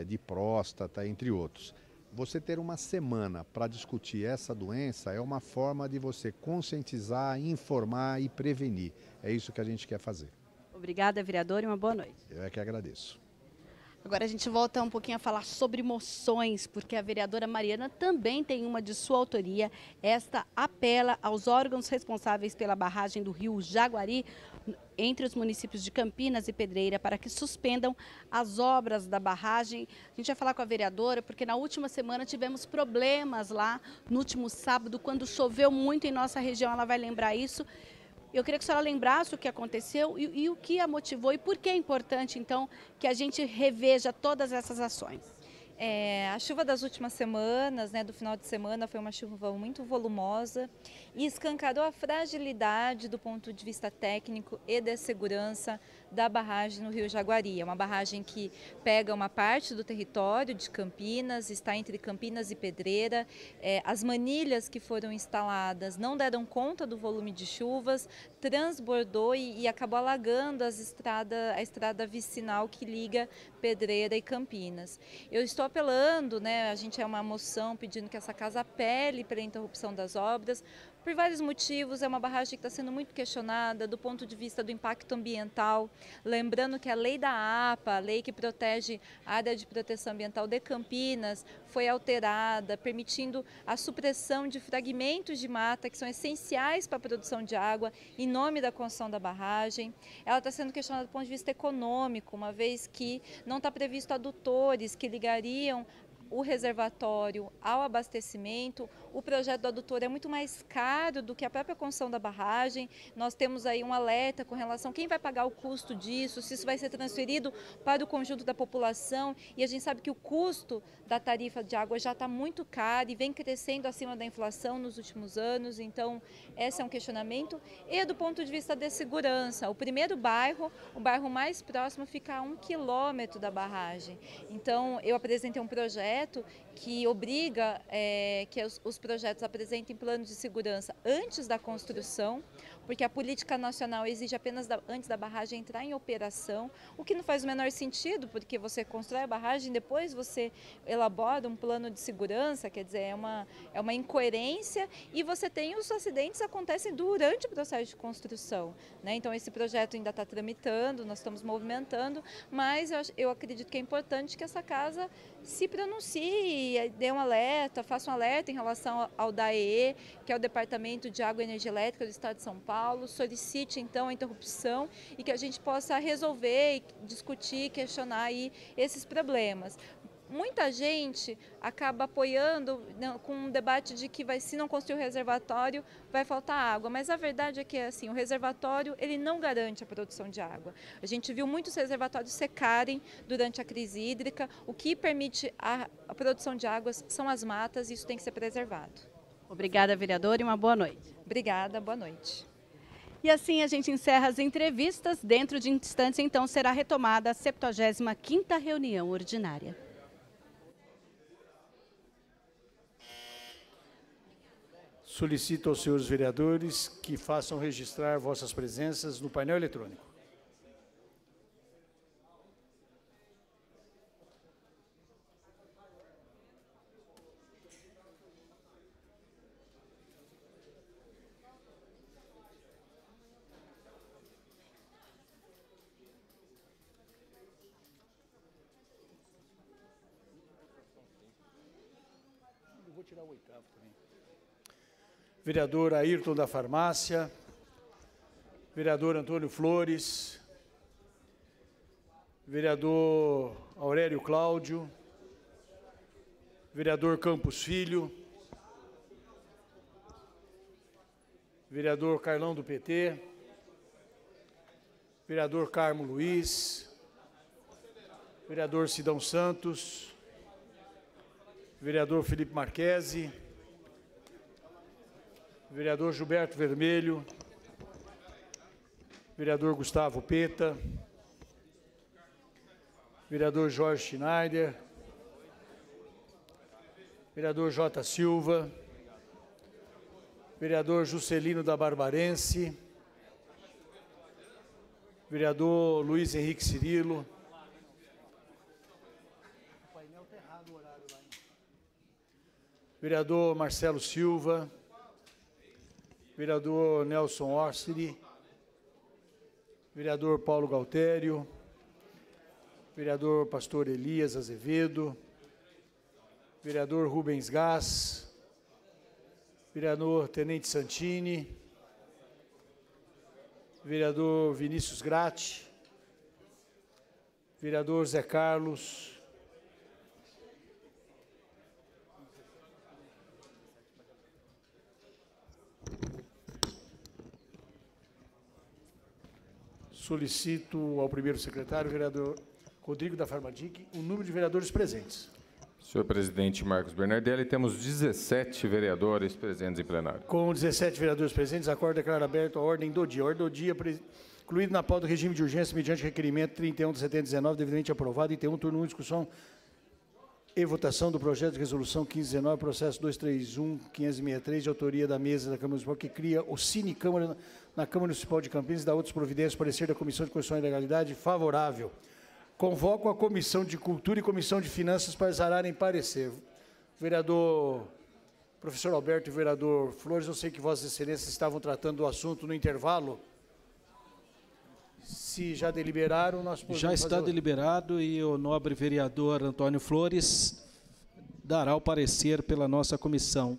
de próstata, entre outros. Você ter uma semana para discutir essa doença é uma forma de você conscientizar, informar e prevenir. É isso que a gente quer fazer. Obrigada, vereador, e uma boa noite. Eu é que agradeço. Agora a gente volta um pouquinho a falar sobre moções, porque a vereadora Mariana também tem uma de sua autoria. Esta apela aos órgãos responsáveis pela barragem do rio Jaguari, entre os municípios de Campinas e Pedreira, para que suspendam as obras da barragem. A gente vai falar com a vereadora, porque na última semana tivemos problemas lá, no último sábado, quando choveu muito em nossa região, ela vai lembrar isso. Eu queria que a senhora lembrasse o que aconteceu e o que a motivou e por que é importante, então, que a gente reveja todas essas ações. A chuva das últimas semanas, do final de semana, foi uma chuva muito volumosa e escancarou a fragilidade do ponto de vista técnico e de segurança da barragem no rio Jaguari. É uma barragem que pega uma parte do território de Campinas, está entre Campinas e Pedreira. As manilhas que foram instaladas não deram conta do volume de chuvas, transbordou e acabou alagando a estrada vicinal que liga Pedreira e Campinas. Eu estou apelando, a gente é uma moção pedindo que essa casa apele pela interrupção das obras. Por vários motivos, é uma barragem que está sendo muito questionada do ponto de vista do impacto ambiental. Lembrando que a lei da APA, a lei que protege a área de proteção ambiental de Campinas, foi alterada, permitindo a supressão de fragmentos de mata que são essenciais para a produção de água em nome da construção da barragem. Ela está sendo questionada do ponto de vista econômico, uma vez que não está previsto adutores que ligariam o reservatório ao abastecimento. O projeto do adutor é muito mais caro do que a própria construção da barragem. Nós temos aí um alerta com relação a quem vai pagar o custo disso, se isso vai ser transferido para o conjunto da população. E a gente sabe que o custo da tarifa de água já está muito caro e vem crescendo acima da inflação nos últimos anos. Então, esse é um questionamento. E do ponto de vista de segurança, o primeiro bairro, o bairro mais próximo, fica a 1 quilômetro da barragem. Então, eu apresentei um projeto que obriga que os projetos apresentem planos de segurança antes da construção, porque a política nacional exige apenas antes da barragem entrar em operação, o que não faz o menor sentido, porque você constrói a barragem, depois você elabora um plano de segurança, quer dizer, é uma incoerência, e você tem os acidentes que acontecem durante o processo de construção, Então esse projeto ainda está tramitando, nós estamos movimentando, mas eu acredito que é importante que essa casa se pronuncie, dê um alerta, faça um alerta em relação ao DAEE, que é o Departamento de Água e Energia Elétrica do Estado de São Paulo, solicite então a interrupção e que a gente possa resolver, discutir, questionar aí esses problemas. muita gente acaba apoiando com um debate de que se não construir o reservatório, vai faltar água. Mas a verdade é que assim, o reservatório ele não garante a produção de água. A gente viu muitos reservatórios secarem durante a crise hídrica. O que permite a produção de águas são as matas e isso tem que ser preservado. Obrigada, vereadora, e uma boa noite. Obrigada, boa noite. E assim a gente encerra as entrevistas. Dentro de instantes, então, será retomada a 75ª reunião ordinária. Solicito aos senhores vereadores que façam registrar vossas presenças no painel eletrônico. Eu vou tirar o 8º também. Vereador Ayrton da Farmácia, vereador Antônio Flores, vereador Aurélio Cláudio, vereador Campos Filho, vereador Carlão do PT, vereador Carmo Luiz, vereador Sidão Santos, vereador Felipe Marquesi, vereador Gilberto Vermelho, vereador Gustavo Peta, vereador Jorge Schneider, vereador J. Silva, vereador Juscelino da Barbarense, vereador Luiz Henrique Cirilo, vereador Marcelo Silva, vereador Nelson Orsiri, vereador Paulo Galtério, vereador Pastor Elias Azevedo, vereador Rubens Gás, vereador Tenente Santini, vereador Vinícius Gratti, vereador Zé Carlos, solicito ao primeiro secretário, vereador Rodrigo da Farmadic, o número de vereadores presentes. Senhor presidente Marcos Bernardelli, temos 17 vereadores presentes em plenário. Com 17 vereadores presentes, acordo declarar aberto a ordem do dia. A ordem do dia, incluído na pauta do regime de urgência, mediante requerimento 31 de setembro de 19, devidamente aprovado, e tem um turno 1, discussão e votação do projeto de resolução 1519, processo 231-563, de autoria da mesa da Câmara Municipal, que cria o Cine Câmara na Câmara Municipal de Campinas e dá outras providências, parecer da Comissão de Constituição e Legalidade, favorável. Convoco a Comissão de Cultura e Comissão de Finanças para exararem parecer. Vereador professor Alberto e vereador Flores, eu sei que Vossas Excelências estavam tratando do assunto no intervalo. Se já deliberaram, nós podemos... Já está deliberado e o nobre vereador Antônio Flores dará o parecer pela nossa comissão.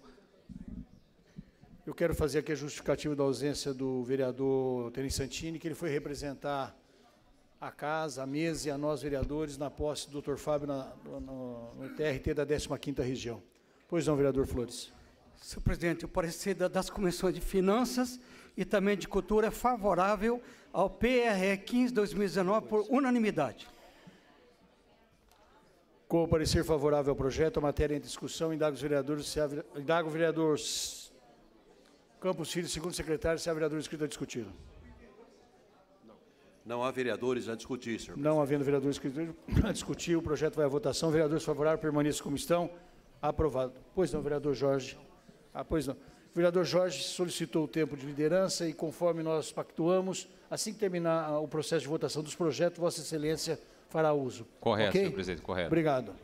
Eu quero fazer aqui a justificativa da ausência do vereador Tenente Santini, que ele foi representar a casa, a mesa e a nós, vereadores, na posse do Dr. Fábio no TRT da 15ª região. Pois não, vereador Flores. Senhor presidente, o parecer das comissões de Finanças e também de Cultura é favorável ao PRE 15/2019 por unanimidade. Com o parecer favorável ao projeto, a matéria em discussão, indago o vereador Campos Filho, segundo secretário, se há vereador inscrito a discutir. Não há vereadores a discutir, senhor presidente. Não havendo vereadores inscritos a discutir, o projeto vai à votação. Vereadores favoráveis, permaneçam como estão. Aprovado. Pois não, vereador Jorge. Pois não. O vereador Jorge solicitou o tempo de liderança e, conforme nós pactuamos, assim que terminar o processo de votação dos projetos, Vossa Excelência fará uso. Correto, okay? Senhor presidente, correto. Obrigado.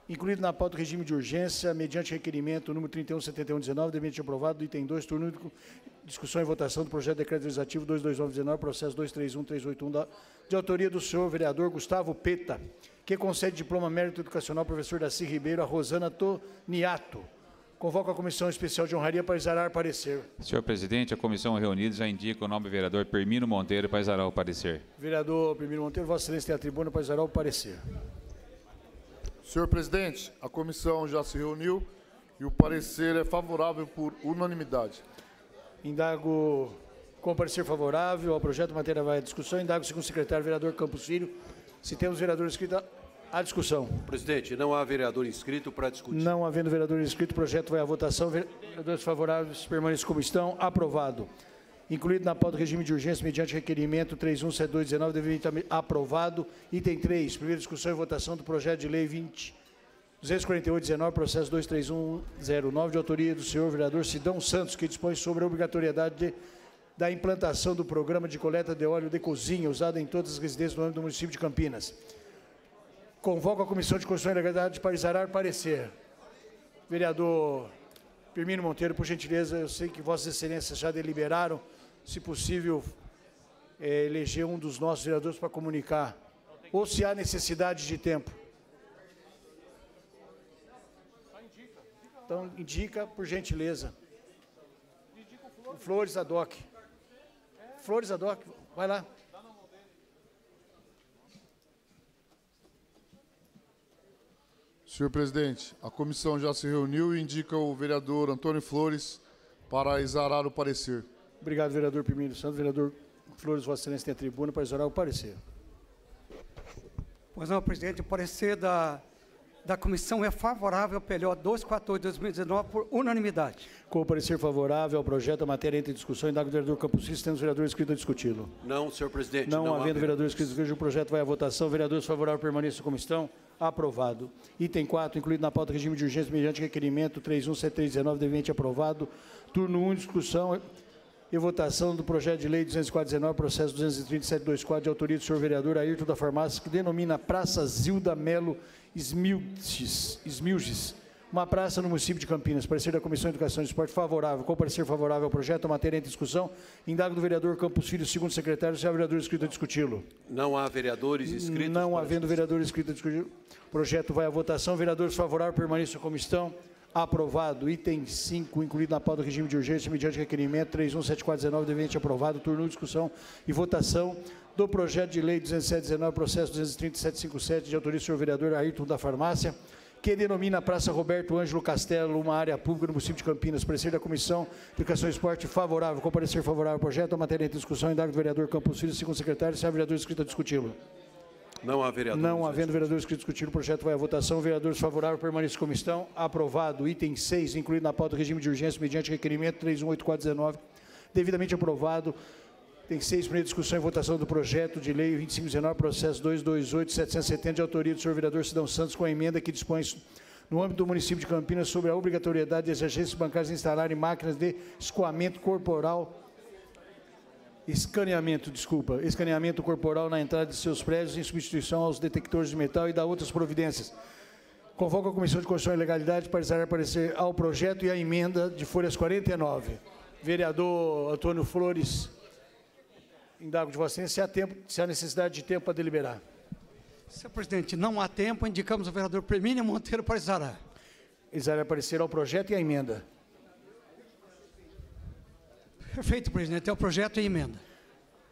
Incluído na pauta do regime de urgência, mediante requerimento número 317119, devidamente aprovado, do item 2, turno único, discussão e votação do projeto de decreto legislativo 22919, processo 231381, de autoria do senhor vereador Gustavo Peta, que concede diploma mérito educacional professor Daci Ribeiro a Rosana Toniato, Convoco a Comissão Especial de Honraria para exarar parecer. Senhor presidente, a comissão reunida já indica o nobre vereador Permino Monteiro para exarar o parecer. Vereador Permino Monteiro, Vossa Excelência tem a tribuna para exarar o parecer. Senhor presidente, a comissão já se reuniu e o parecer é favorável por unanimidade. Indago com parecer favorável ao projeto, matéria vai à discussão. Indago o segundo secretário, vereador Campos Filho, se temos vereador inscrito à discussão. Presidente, não há vereador inscrito para discutir. Não havendo vereador inscrito, o projeto vai à votação. Vereadores favoráveis permaneçam como estão. Aprovado. Incluído na pauta do regime de urgência mediante requerimento 317219, devidamente aprovado. Item 3, primeira discussão e votação do projeto de lei 24819, processo 23109, de autoria do senhor vereador Sidão Santos, que dispõe sobre a obrigatoriedade da implantação do programa de coleta de óleo de cozinha usado em todas as residências do âmbito do município de Campinas. Convoco a Comissão de Constituição e Legalidade para exarar parecer. Vereador Permino Monteiro, por gentileza, eu sei que Vossas Excelências já deliberaram, se possível, eleger um dos nossos vereadores para comunicar, ou se há necessidade de tempo. Então, indica, por gentileza. Flores Adoc. Flores Adoc, vai lá. Senhor presidente, a comissão já se reuniu e indica o vereador Antônio Flores para exarar o parecer. Obrigado, vereador Permino Santos. Vereador Flores, Vossa Excelência tem a tribuna para exarar o parecer. Pois não, presidente, o parecer da comissão é favorável ao PLO 248/2019 por unanimidade. Com o parecer favorável ao projeto, a matéria entra em discussão. Indago o vereador Campos Filho, temos vereador inscrito a discuti-lo. Não, senhor presidente. Não havendo vereador inscrito a discutir, o projeto vai à votação. Vereadores favoráveis permaneçam como estão. Aprovado. Item 4, incluído na pauta regime de urgência mediante requerimento 317319, devidamente aprovado. Turno 1, discussão e votação do projeto de lei 204/19, processo 237/24, de autoria do senhor vereador Ayrton da Farmácia, que denomina Praça Zilda Melo Smilges, uma praça no município de Campinas. Parecer da Comissão de Educação e Esporte favorável. Com parecer favorável ao projeto, a matéria em discussão. Indago do vereador Campos Filho, segundo secretário, se há vereador inscrito a discuti-lo. Não há vereadores inscritos. Não havendo vereador inscrito a discutir, o projeto vai à votação. Vereadores favoráveis permaneçam como estão. Aprovado. Item 5, incluído na pauta do regime de urgência, mediante requerimento 317419, devidamente aprovado. Turno de discussão e votação do projeto de lei 20719, processo 23757, de autoria do senhor vereador Ayrton da Farmácia, que denomina Praça Roberto Ângelo Castelo uma área pública no município de Campinas. Parecer da Comissão de Educação e Esporte favorável. Com parecer favorável ao projeto, a matéria em discussão. Indago do vereador Campos Filho, segundo secretário, se há vereador inscrito a discuti-lo. Não há vereador. Não havendo vereador inscrito a discutir, o projeto vai à votação. Vereadores favoráveis permaneçam como estão. Aprovado. Item 6, incluído na pauta do regime de urgência, mediante requerimento 318419, devidamente aprovado. Tem 6, primeira discussão e votação do projeto de lei 2519, processo 228770, de autoria do senhor vereador Sidão Santos, com a emenda que dispõe no âmbito do município de Campinas sobre a obrigatoriedade das agências bancárias instalarem máquinas de escaneamento corporal na entrada de seus prédios em substituição aos detectores de metal e da outras providências. Convoco a Comissão de Constituição e Legalidade para examinar parecer ao projeto e à emenda de folhas 49. Vereador Antônio Flores, indago de Vossa Excelência se há necessidade de tempo para deliberar. Senhor presidente, não há tempo, indicamos o vereador Permino Monteiro para exarar. Exarar parecer ao projeto e à emenda. Perfeito, presidente. É o projeto e emenda.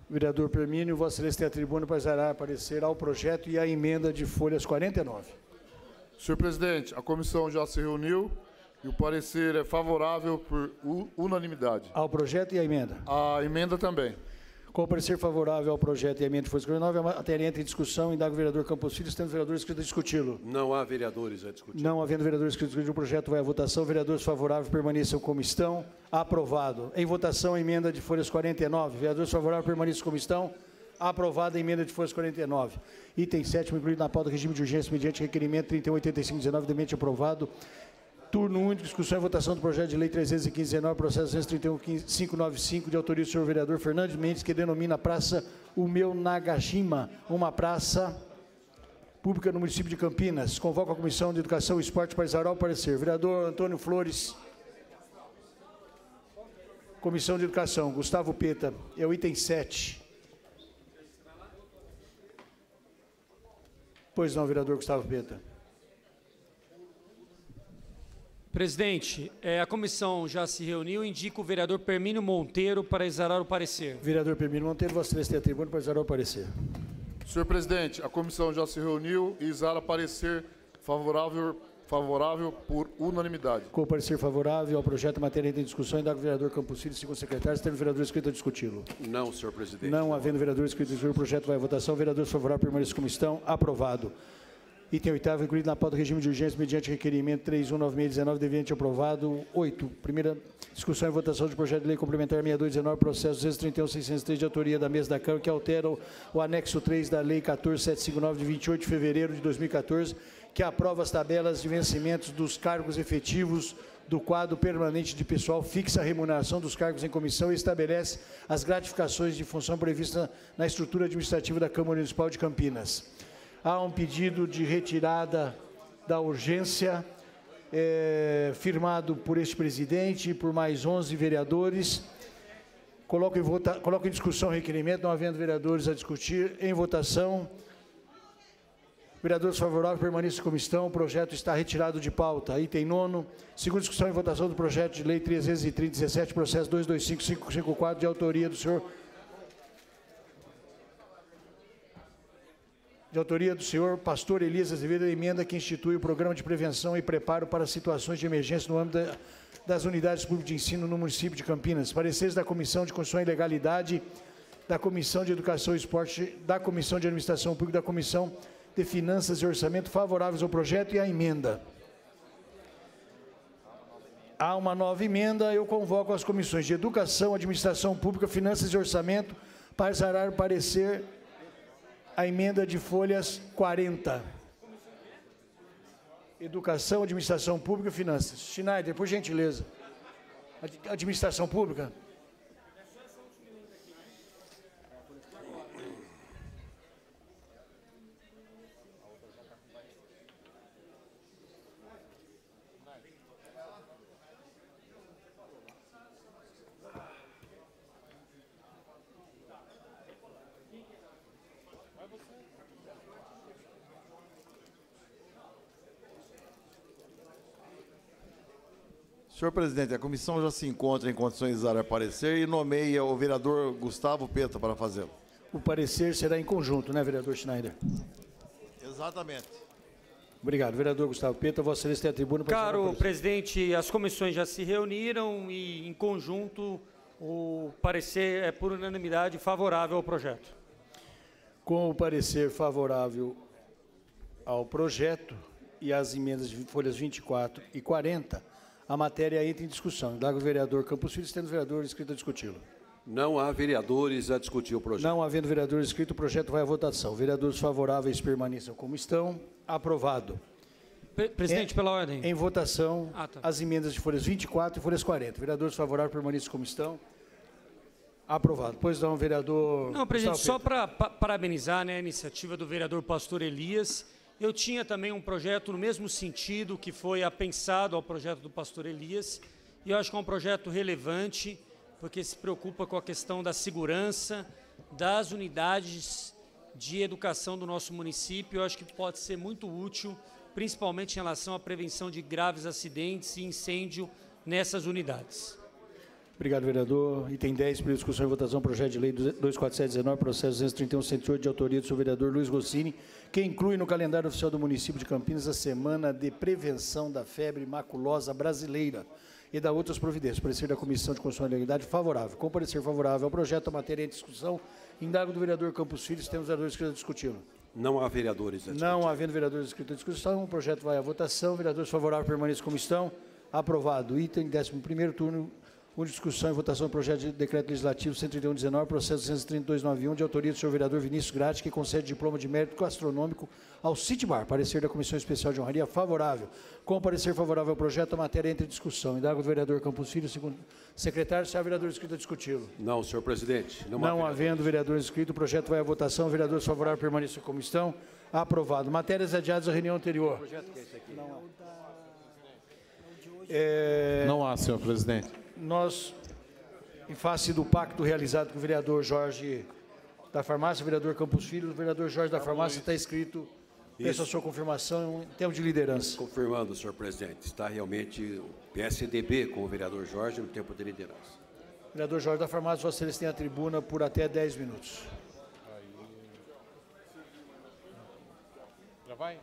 Vereador Permino, Vossa Excelência tem a tribuna para exarar parecer ao projeto e à emenda de folhas 49. Senhor presidente, a comissão já se reuniu e o parecer é favorável por unanimidade. Ao projeto e à emenda? A emenda também. Com o parecer favorável ao projeto e à emenda de folhas 49, a matéria entra em discussão. Indago o vereador Campos Filho, tendo vereadores inscritos a discuti-lo. Não há vereadores a discutir. Não havendo vereadores inscritos a discutir, o projeto vai à votação. Vereadores favoráveis permaneçam como estão. Aprovado. Em votação, a emenda de folhas 49. Vereadores favoráveis permaneçam como estão. Aprovada a emenda de folhas 49. Item 7, incluído na pauta regime de urgência mediante requerimento 318519, devidamente aprovado. Turno 1, discussão e votação do projeto de lei 31519, processo 231.595, de autoria do senhor vereador Fernando Mendes, que denomina Praça Umeu Nagashima, uma praça pública no município de Campinas. Convoco a Comissão de Educação e Esporte para exarar o parecer. Vereador Antônio Flores. Comissão de Educação, Gustavo Peta, é o item 7. Pois não, vereador Gustavo Peta. Presidente, a comissão já se reuniu e indica o vereador Permínio Monteiro para exarar o parecer. Vereador Permínio Monteiro, Vossa Excelência tem a tribuna para exarar o parecer. Senhor presidente, a comissão já se reuniu e exala parecer favorável por unanimidade. Com o parecer favorável ao projeto, matéria em discussão, indaga o vereador Campos Filho, segundo secretário, se tem o vereador inscrito a discuti-lo. Não, senhor presidente. Não havendo vereador inscrito a discutir, o projeto vai à votação. Vereadores favoráveis permaneçam como estão. Aprovado. Item 8º, incluído na pauta regime de urgência, mediante requerimento 319619, devidamente aprovado. 8. Primeira discussão e votação de projeto de lei complementar 6219, processo 231.603, de autoria da mesa da Câmara, que altera o anexo 3 da lei 14759, de 28 de fevereiro de 2014, que aprova as tabelas de vencimentos dos cargos efetivos do quadro permanente de pessoal, fixa a remuneração dos cargos em comissão e estabelece as gratificações de função previstas na estrutura administrativa da Câmara Municipal de Campinas. Há um pedido de retirada da urgência, firmado por este presidente e por mais 11 vereadores. Coloco em discussão o requerimento, não havendo vereadores a discutir. Em votação. Vereadores favoráveis, permaneçam como estão. O projeto está retirado de pauta. Item 9º. Segunda discussão e votação do projeto de lei 330/17, processo 225554, de autoria do senhor... De autoria do senhor Pastor Elias Azevedo, a emenda que institui o programa de prevenção e preparo para situações de emergência no âmbito das unidades públicas de ensino no município de Campinas. Pareceres da Comissão de Constituição e Legalidade, da Comissão de Educação e Esporte, da Comissão de Administração Pública, da Comissão de Finanças e Orçamento favoráveis ao projeto e à emenda. Há uma nova emenda, eu convoco as comissões de Educação, Administração Pública, Finanças e Orçamento para exarar o parecer a emenda de folhas 40. Educação, Administração Pública e Finanças. Schneider, por gentileza. Administração Pública. Senhor presidente, a comissão já se encontra em condições de exarar parecer e nomeia o vereador Gustavo Peta para fazê-lo. O parecer será em conjunto, né, vereador Schneider? Exatamente. Obrigado. Vereador Gustavo Peta, Vossa Excelência tem a tribuna para... Caro presidente, as comissões já se reuniram e, em conjunto, o parecer é por unanimidade favorável ao projeto. Com o parecer favorável ao projeto e às emendas de folhas 24 e 40, a matéria entra em discussão. Indago o vereador Campos Filho, tendo vereador inscrito a discuti-lo. Não há vereadores a discutir o projeto. Não havendo vereador inscrito, o projeto vai à votação. Vereadores favoráveis permaneçam como estão. Aprovado. Presidente, pela ordem. Em votação, as emendas de folhas 24 e folhas 40. Vereadores favoráveis permaneçam como estão. Aprovado. Pois não, vereador... Não, presidente, só para parabenizar, né, a iniciativa do vereador Pastor Elias. Eu tinha também um projeto no mesmo sentido que foi apensado ao projeto do Pastor Elias, e eu acho que é um projeto relevante, porque se preocupa com a questão da segurança das unidades de educação do nosso município. Eu acho que pode ser muito útil, principalmente em relação à prevenção de graves acidentes e incêndio nessas unidades. Obrigado, vereador. Item 10, para discussão e votação, projeto de lei 24719, processo 231.108, de autoria do senhor vereador Luiz Rossini, que inclui no calendário oficial do município de Campinas a Semana de Prevenção da Febre Maculosa Brasileira e da outras providências. Parecer da Comissão de Constituição e Legalidade favorável. Com parecer favorável ao projeto, a matéria em discussão, indago do vereador Campos Filho, se temos vereadores que discuti-lo. Não há vereadores a discutir. Não havendo vereadores inscritos à discussão, o projeto vai à votação. Vereadores favoráveis permaneçam como estão. Aprovado. Item 11º turno. Discussão e votação do projeto de decreto legislativo 131/19, processo 23291, de autoria do senhor vereador Vinícius Gratti, que concede diploma de mérito gastronômico ao City Bar. Parecer da Comissão Especial de Honraria favorável. Com parecer favorável ao projeto, a matéria entra em discussão. Indago do vereador Campos Filho, segundo secretário, se há vereador inscrito a discuti-lo. Não, senhor presidente. Não havendo vereador inscrito, o projeto vai à votação. Vereadores favoráveis permaneçam como estão. Aprovado. Matérias adiadas à reunião anterior. Que projeto que é esse aqui? Não há, senhor presidente. Nós, em face do pacto realizado com o vereador Jorge da Farmácia, o vereador Campos Filho, o vereador Jorge da Farmácia está inscrito Peço a sua confirmação em termos de liderança. Confirmando, senhor presidente. Está realmente o PSDB com o vereador Jorge no tempo de liderança. Vereador Jorge da Farmácia, Vossa Excelência tem a tribuna por até 10 minutos. Já vai?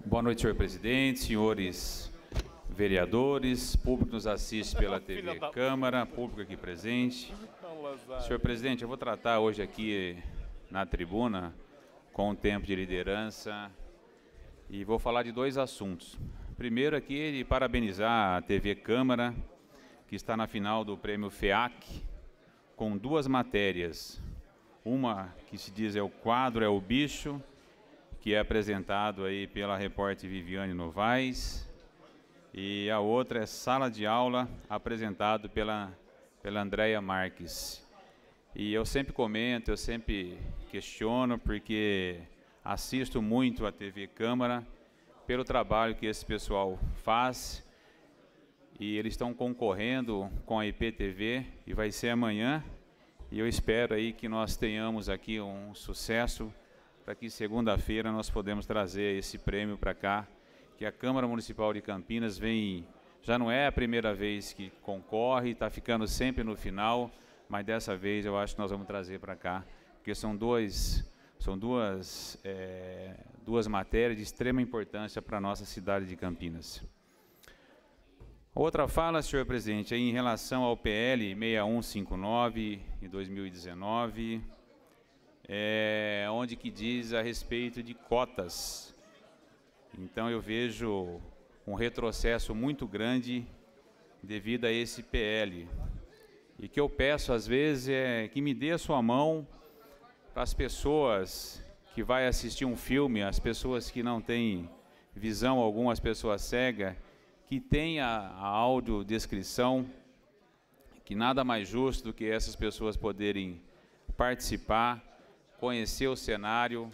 Boa noite, senhor presidente, senhores vereadores, público que nos assiste pela TV Câmara, público aqui presente. Senhor presidente, eu vou tratar hoje aqui na tribuna com o tempo de liderança e vou falar de dois assuntos. Primeiro aqui, de parabenizar a TV Câmara, que está na final do prêmio FEAC, com duas matérias. Uma que se diz é o quadro, é o bicho, que é apresentado aí pela repórter Viviane Novaes, e a outra é Sala de Aula, apresentado pela Andréia Marques. E eu sempre comento, eu sempre questiono, porque assisto muito a TV Câmara, pelo trabalho que esse pessoal faz, e eles estão concorrendo com a IPTV, e vai ser amanhã, e eu espero aí que nós tenhamos aqui um sucesso, para que segunda-feira nós podemos trazer esse prêmio para cá, que a Câmara Municipal de Campinas vem, já não é a primeira vez que concorre, está ficando sempre no final, mas dessa vez eu acho que nós vamos trazer para cá, porque são duas matérias de extrema importância para a nossa cidade de Campinas. Outra fala, senhor presidente, aí em relação ao PL 6159 de 2019, onde que diz a respeito de cotas. Então eu vejo um retrocesso muito grande devido a esse PL. E que eu peço às vezes é que me dê a sua mão para as pessoas que vai assistir um filme, as pessoas que não têm visão alguma, as pessoas cegas, que tem a audiodescrição, que nada mais justo do que essas pessoas poderem participar, conhecer o cenário,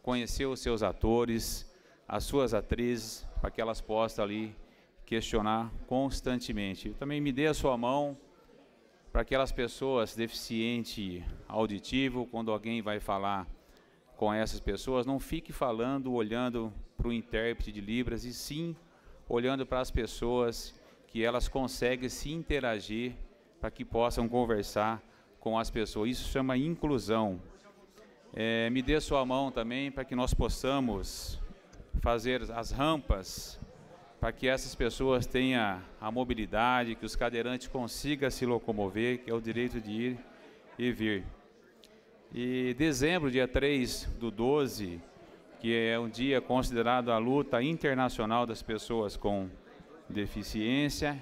conhecer os seus atores, as suas atrizes, para que elas possam ali questionar constantemente. Também me dê a sua mão para aquelas pessoas deficiente auditivo, quando alguém vai falar com essas pessoas, não fique falando, olhando para o intérprete de Libras, e sim olhando para as pessoas, que elas conseguem se interagir para que possam conversar com as pessoas. Isso chama inclusão. Me dê a sua mão também para que nós possamos fazer as rampas para que essas pessoas tenham a mobilidade, que os cadeirantes consigam se locomover, que é o direito de ir e vir. E dezembro, dia 3/12, que é um dia considerado a luta internacional das pessoas com deficiência,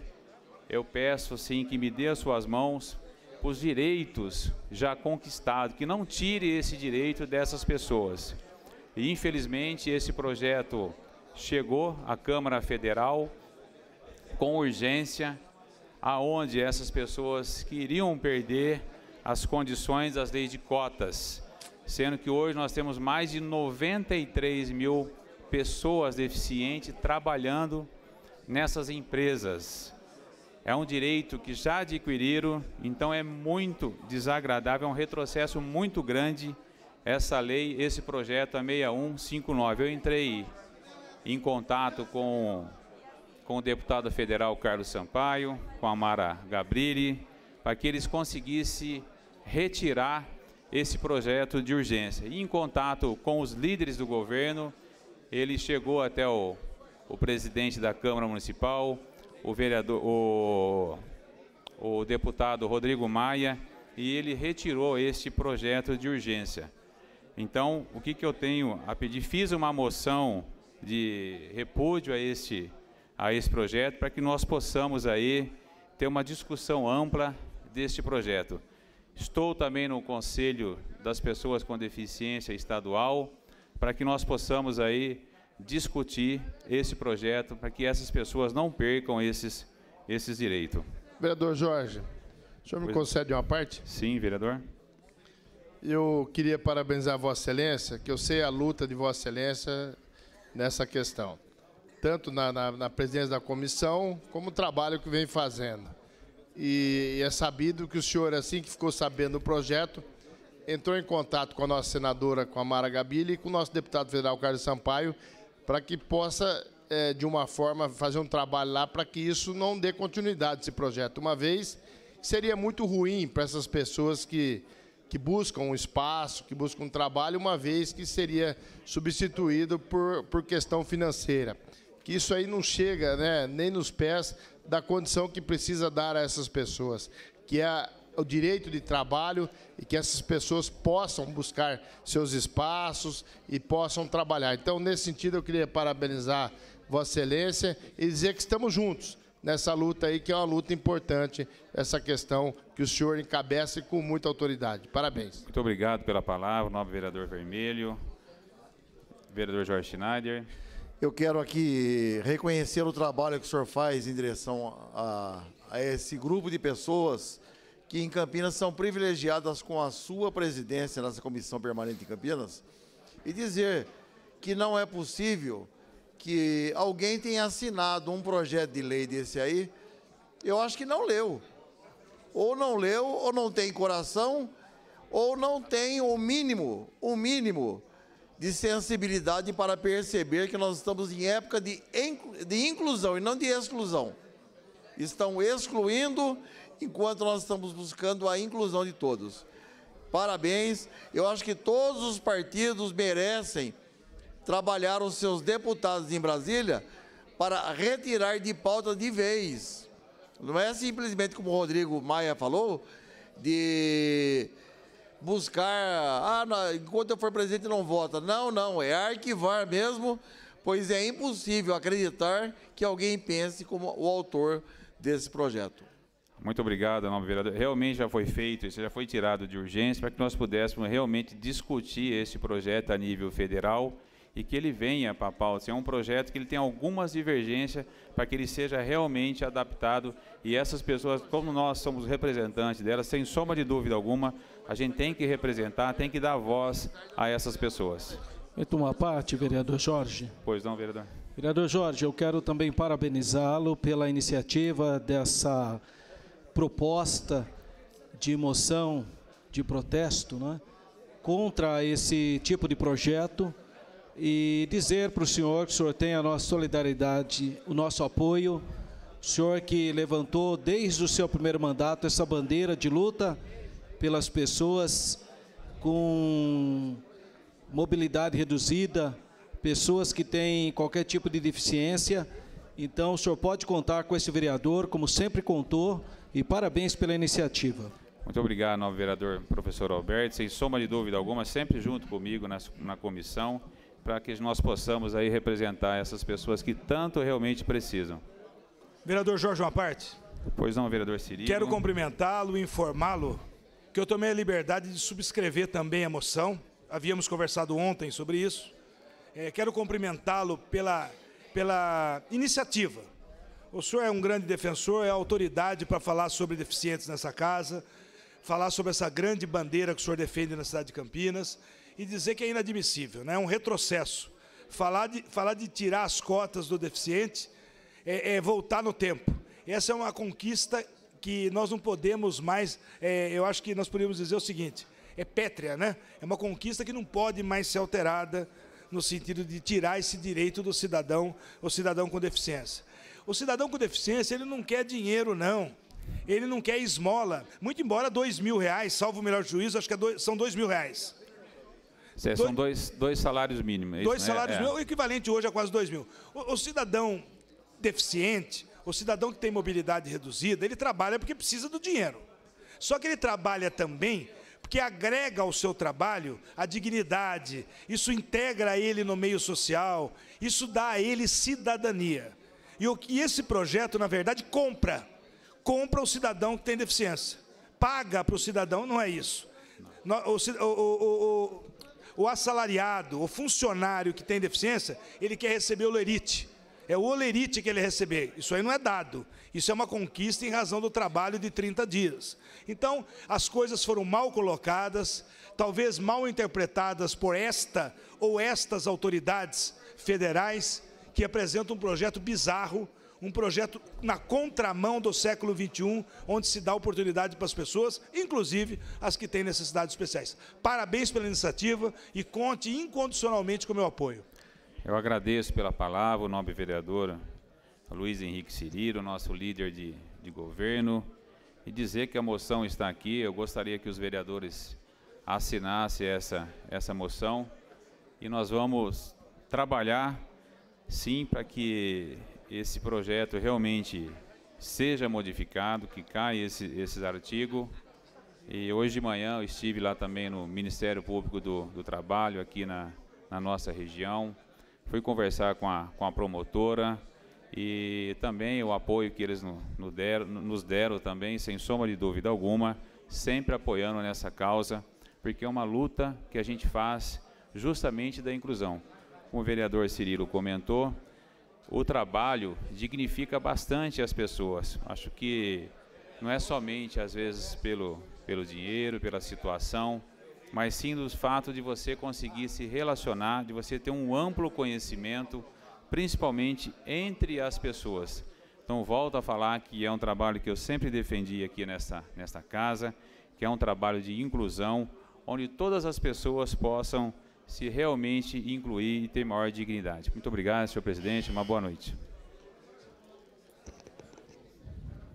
eu peço sim que me dê as suas mãos os direitos já conquistados, que não tire esse direito dessas pessoas. E infelizmente esse projeto chegou à Câmara Federal com urgência, aonde essas pessoas queriam perder as condições das leis de cotas, sendo que hoje nós temos mais de 93 mil pessoas deficientes trabalhando nessas empresas. É um direito que já adquiriram, então é muito desagradável, é um retrocesso muito grande essa lei, esse projeto, a 6159. Eu entrei em contato com o deputado federal Carlos Sampaio, com a Mara Gabrilli, para que eles conseguissem retirar esse projeto de urgência. E em contato com os líderes do governo, ele chegou até o presidente da Câmara Municipal, o vereador, o deputado Rodrigo Maia, e ele retirou este projeto de urgência. Então, o que eu tenho a pedir? Fiz uma moção de repúdio a esse projeto, para que nós possamos aí ter uma discussão ampla deste projeto. Estou também no Conselho das Pessoas com Deficiência Estadual, para que nós possamos aí discutir esse projeto, para que essas pessoas não percam esses direitos. Vereador Jorge, o senhor me concede uma parte? Sim, vereador. Eu queria parabenizar a Vossa Excelência, que eu sei a luta de Vossa Excelência nessa questão, tanto na presidência da comissão, como o trabalho que vem fazendo. E é sabido que o senhor, assim que ficou sabendo do projeto, entrou em contato com a nossa senadora, com a Mara Gabili, e com o nosso deputado federal, Carlos Sampaio, para que possa, de uma forma, fazer um trabalho lá para que isso não dê continuidade a esse projeto, uma vez que seria muito ruim para essas pessoas que buscam um espaço, que buscam um trabalho, uma vez que seria substituído por questão financeira. Que isso aí não chega, né, nem nos pés da condição que precisa dar a essas pessoas, que é o direito de trabalho e que essas pessoas possam buscar seus espaços e possam trabalhar. Então, nesse sentido, eu queria parabenizar Vossa Excelência e dizer que estamos juntos nessa luta aí, que é uma luta importante, essa questão que o senhor encabeça com muita autoridade. Parabéns. Muito obrigado pela palavra, nobre vereador Vermelho. Vereador Jorge Schneider. Eu quero aqui reconhecer o trabalho que o senhor faz em direção a esse grupo de pessoas que em Campinas são privilegiadas com a sua presidência nessa Comissão Permanente de Campinas e dizer que não é possível que alguém tenha assinado um projeto de lei desse aí, eu acho que não leu. Ou não leu, ou não tem coração, ou não tem o mínimo de sensibilidade para perceber que nós estamos em época de inclusão e não de exclusão. Estão excluindo enquanto nós estamos buscando a inclusão de todos. Parabéns, eu acho que todos os partidos merecem trabalhar os seus deputados em Brasília para retirar de pauta de vez. Não é simplesmente, como o Rodrigo Maia falou, de buscar, enquanto eu for presidente não vota. Não, é arquivar mesmo, pois é impossível acreditar que alguém pense como o autor desse projeto. Muito obrigado, nobre vereador. Realmente já foi feito, isso já foi tirado de urgência para que nós pudéssemos realmente discutir esse projeto a nível federal e que ele venha para a pauta. É um projeto que ele tem algumas divergências para que ele seja realmente adaptado e essas pessoas, como nós somos representantes delas, sem sombra de dúvida alguma, a gente tem que representar, tem que dar voz a essas pessoas. Então, uma parte, vereador Jorge. Pois não, vereador. Vereador Jorge, eu quero também parabenizá-lo pela iniciativa dessa proposta de moção de protesto, né, contra esse tipo de projeto e dizer para o senhor que o senhor tem a nossa solidariedade, o nosso apoio, o senhor que levantou desde o seu primeiro mandato essa bandeira de luta pelas pessoas com mobilidade reduzida, pessoas que têm qualquer tipo de deficiência. Então, o senhor pode contar com esse vereador, como sempre contou, e parabéns pela iniciativa. Muito obrigado, novo vereador professor Alberto, sem sombra de dúvida alguma, sempre junto comigo na comissão, para que nós possamos aí representar essas pessoas que tanto realmente precisam. Vereador Jorge, uma parte. Pois não, vereador Cirilo. Quero cumprimentá-lo e informá-lo que eu tomei a liberdade de subscrever também a moção. Havíamos conversado ontem sobre isso. Quero cumprimentá-lo pela iniciativa. O senhor é um grande defensor, é autoridade para falar sobre deficientes nessa casa, falar sobre essa grande bandeira que o senhor defende na cidade de Campinas e dizer que é inadmissível, né? É um retrocesso. Falar de tirar as cotas do deficiente é voltar no tempo. Essa é uma conquista que nós não podemos mais, eu acho que nós poderíamos dizer o seguinte, é pétrea, né? É uma conquista que não pode mais ser alterada no sentido de tirar esse direito do cidadão, o cidadão com deficiência. O cidadão com deficiência, ele não quer dinheiro, não. Ele não quer esmola. Muito embora R$2.000, salvo o melhor juízo, acho que são R$2.000. São dois salários mínimos. É dois isso, salários mínimos, o equivalente hoje a quase 2.000. O cidadão deficiente, o cidadão que tem mobilidade reduzida, ele trabalha porque precisa do dinheiro. Só que ele trabalha também porque agrega ao seu trabalho a dignidade, isso integra ele no meio social, isso dá a ele cidadania. E esse projeto, na verdade, compra o cidadão que tem deficiência. Paga para o cidadão, não é isso. O assalariado, o funcionário que tem deficiência, ele quer receber o olerite. É o olerite que ele receber. Isso aí não é dado. Isso é uma conquista em razão do trabalho de 30 dias. Então, as coisas foram mal colocadas, talvez mal interpretadas por esta ou estas autoridades federais que apresentam um projeto bizarro, um projeto na contramão do século XXI, onde se dá oportunidade para as pessoas, inclusive as que têm necessidades especiais. Parabéns pela iniciativa e conte incondicionalmente com o meu apoio. Eu agradeço pela palavra o nobre vereador Luiz Henrique Cirilo, nosso líder de governo, e dizer que a moção está aqui. Eu gostaria que os vereadores assinassem essa moção e nós vamos trabalhar, sim, para que esse projeto realmente seja modificado, que caia esses artigos. E hoje de manhã eu estive lá também no Ministério Público do Trabalho, aqui na nossa região. Fui conversar com a promotora e também o apoio que eles nos deram também, sem sombra de dúvida alguma, sempre apoiando nessa causa, porque é uma luta que a gente faz justamente da inclusão. Como o vereador Cirilo comentou, o trabalho dignifica bastante as pessoas. Acho que não é somente, às vezes, pelo dinheiro, pela situação, mas sim do fato de você conseguir se relacionar, de você ter um amplo conhecimento, principalmente entre as pessoas. Então, volto a falar que é um trabalho que eu sempre defendi aqui nesta casa, que é um trabalho de inclusão, onde todas as pessoas possam se realmente incluir e ter maior dignidade. Muito obrigado, senhor presidente. Uma boa noite.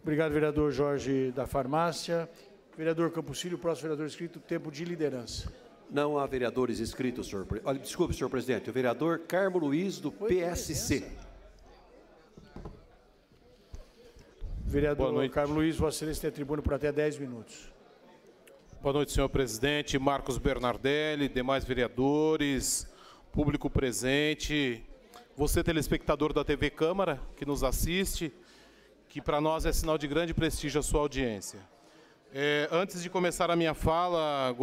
Obrigado, vereador Jorge da Farmácia. Vereador Campos Filho, próximo vereador inscrito, tempo de liderança. Não há vereadores inscritos, senhor presidente. Olha, desculpe, senhor presidente. O vereador Carmo Luiz, do PSC. Vereador Carmo Luiz, Vossa Excelência tem a tribuna por até 10 minutos. Boa noite, senhor presidente, Marcos Bernardelli, demais vereadores, público presente, você telespectador da TV Câmara, que nos assiste, que para nós é sinal de grande prestígio a sua audiência. Antes de começar a minha fala,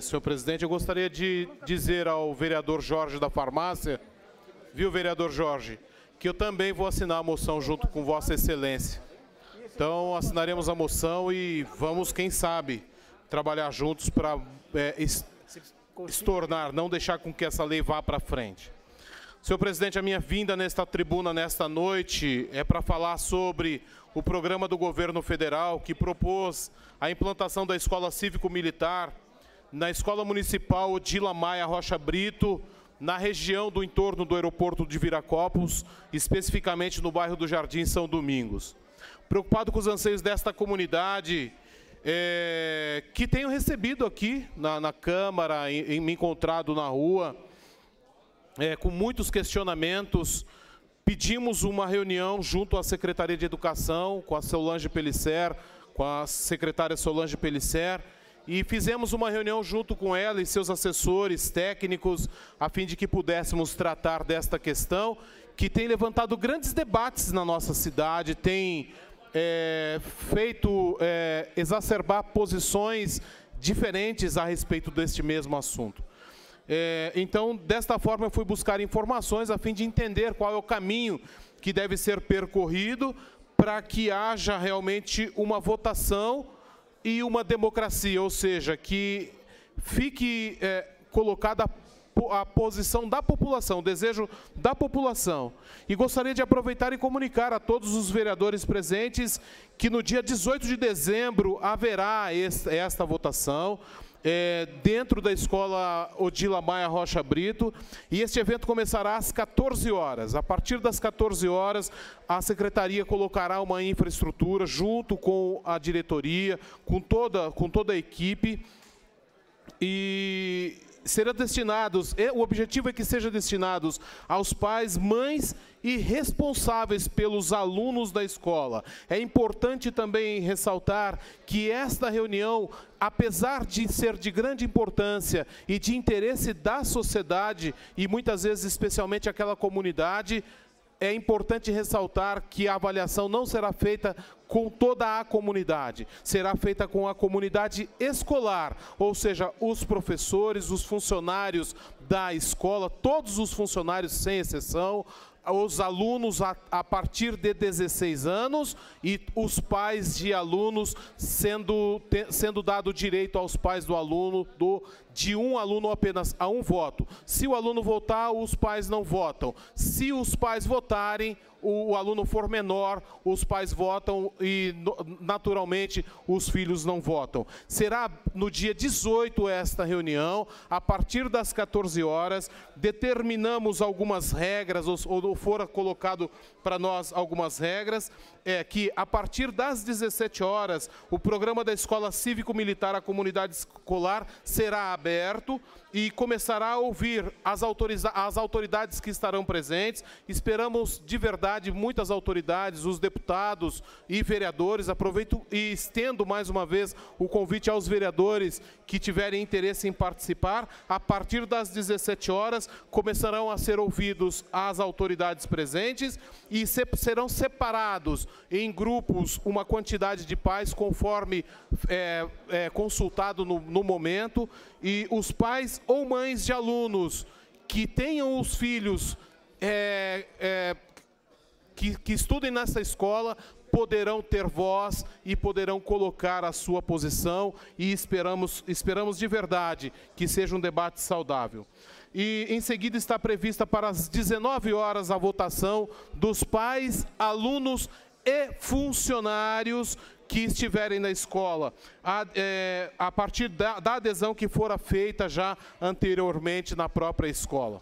senhor presidente, eu gostaria de dizer ao vereador Jorge da Farmácia, viu, vereador Jorge, que eu também vou assinar a moção junto com Vossa Excelência. Então, assinaremos a moção e vamos, quem sabe, trabalhar juntos para estornar, não deixar com que essa lei vá para frente. Senhor presidente, a minha vinda nesta tribuna nesta noite é para falar sobre o programa do governo federal que propôs a implantação da escola cívico-militar na Escola Municipal Odila Maia Rocha Brito, na região do entorno do aeroporto de Viracopos, especificamente no bairro do Jardim São Domingos. Preocupado com os anseios desta comunidade, que tenho recebido aqui na Câmara, me encontrado na rua, com muitos questionamentos, pedimos uma reunião junto à Secretaria de Educação, com a Solange Pellicer, com a secretária Solange Pellicer, e fizemos uma reunião junto com ela e seus assessores técnicos, a fim de que pudéssemos tratar desta questão, que tem levantado grandes debates na nossa cidade, tem feito exacerbar posições diferentes a respeito deste mesmo assunto. Então, desta forma, eu fui buscar informações a fim de entender qual é o caminho que deve ser percorrido para que haja realmente uma votação e uma democracia, ou seja, que fique colocada a posição da população, o desejo da população. E gostaria de aproveitar e comunicar a todos os vereadores presentes que no dia 18 de dezembro haverá esta votação, dentro da Escola Odila Maia Rocha Brito, e este evento começará às 14 horas. A partir das 14 horas, a Secretaria colocará uma infraestrutura junto com a diretoria, com toda a equipe, e serão destinados, o objetivo é que sejam destinados aos pais, mães e responsáveis pelos alunos da escola. É importante também ressaltar que esta reunião, apesar de ser de grande importância e de interesse da sociedade, e muitas vezes especialmente aquela comunidade, é importante ressaltar que a avaliação não será feita com toda a comunidade, será feita com a comunidade escolar, ou seja, os professores, os funcionários da escola, todos os funcionários sem exceção, os alunos a partir de 16 anos e os pais de alunos, sendo dado direito aos pais do aluno de um aluno apenas a um voto. Se o aluno votar, os pais não votam. Se os pais votarem, o aluno for menor, os pais votam e, naturalmente, os filhos não votam. Será no dia 18 esta reunião, a partir das 14 horas, determinamos algumas regras, ou fora colocado para nós algumas regras, que a partir das 17 horas, o programa da Escola Cívico-Militar à Comunidade Escolar será aberto e começará a ouvir as autoridades que estarão presentes. Esperamos, de verdade, muitas autoridades, os deputados e vereadores. Aproveito e estendo mais uma vez o convite aos vereadores que tiverem interesse em participar. A partir das 17 horas, começarão a ser ouvidos as autoridades presentes e serão separados em grupos uma quantidade de pais, conforme consultado no momento, e os pais ou mães de alunos que tenham os filhos que estudem nessa escola poderão ter voz e poderão colocar a sua posição, e esperamos de verdade que seja um debate saudável. E em seguida está prevista para as 19 horas a votação dos pais, alunos e funcionários que estiverem na escola, a partir da adesão que fora feita já anteriormente na própria escola.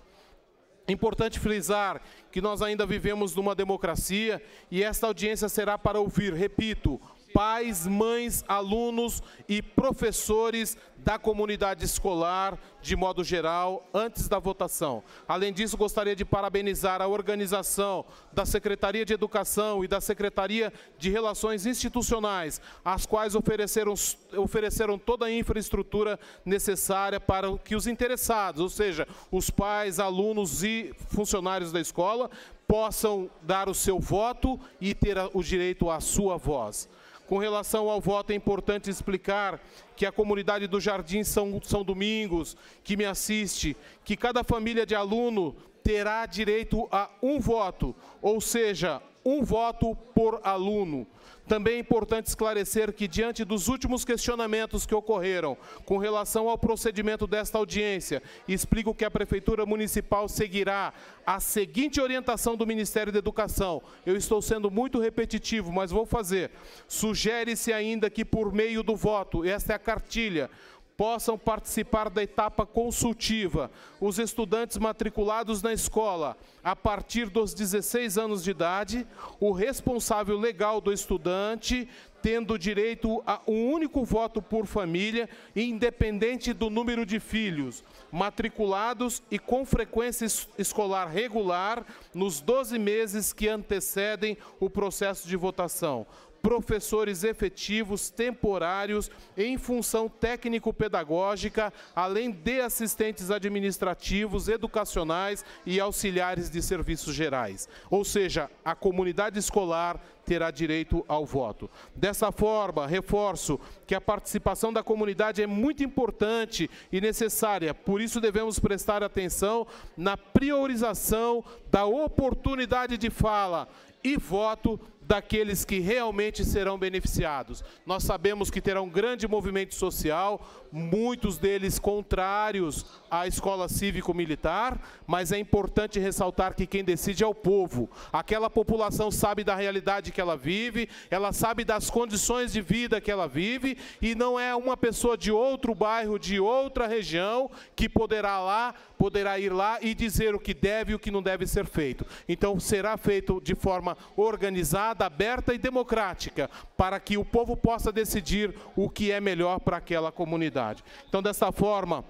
É importante frisar que nós ainda vivemos numa democracia e esta audiência será para ouvir, repito, pais, mães, alunos e professores da comunidade escolar, de modo geral, antes da votação. Além disso, gostaria de parabenizar a organização da Secretaria de Educação e da Secretaria de Relações Institucionais, as quais ofereceram toda a infraestrutura necessária para que os interessados, ou seja, os pais, alunos e funcionários da escola, possam dar o seu voto e ter o direito à sua voz. Com relação ao voto, é importante explicar que a comunidade do Jardim São Domingos, que me assiste, que cada família de aluno terá direito a um voto, ou seja, um voto por aluno. Também é importante esclarecer que, diante dos últimos questionamentos que ocorreram com relação ao procedimento desta audiência, explico que a Prefeitura Municipal seguirá a seguinte orientação do Ministério da Educação. Eu estou sendo muito repetitivo, mas vou fazer. Sugere-se ainda que, por meio do voto, esta é a cartilha, possam participar da etapa consultiva os estudantes matriculados na escola a partir dos 16 anos de idade, o responsável legal do estudante, tendo direito a um único voto por família, independente do número de filhos, matriculados e com frequência escolar regular nos 12 meses que antecedem o processo de votação. Professores efetivos, temporários, em função técnico-pedagógica, além de assistentes administrativos, educacionais e auxiliares de serviços gerais. Ou seja, a comunidade escolar terá direito ao voto. Dessa forma, reforço que a participação da comunidade é muito importante e necessária, por isso devemos prestar atenção na priorização da oportunidade de fala e voto daqueles que realmente serão beneficiados. Nós sabemos que terá um grande movimento social, muitos deles contrários à escola cívico-militar, mas é importante ressaltar que quem decide é o povo. Aquela população sabe da realidade que ela vive, ela sabe das condições de vida que ela vive, e não é uma pessoa de outro bairro, de outra região, que poderá ir lá e dizer o que deve e o que não deve ser feito. Então, será feito de forma organizada, aberta e democrática, para que o povo possa decidir o que é melhor para aquela comunidade. Então, dessa forma,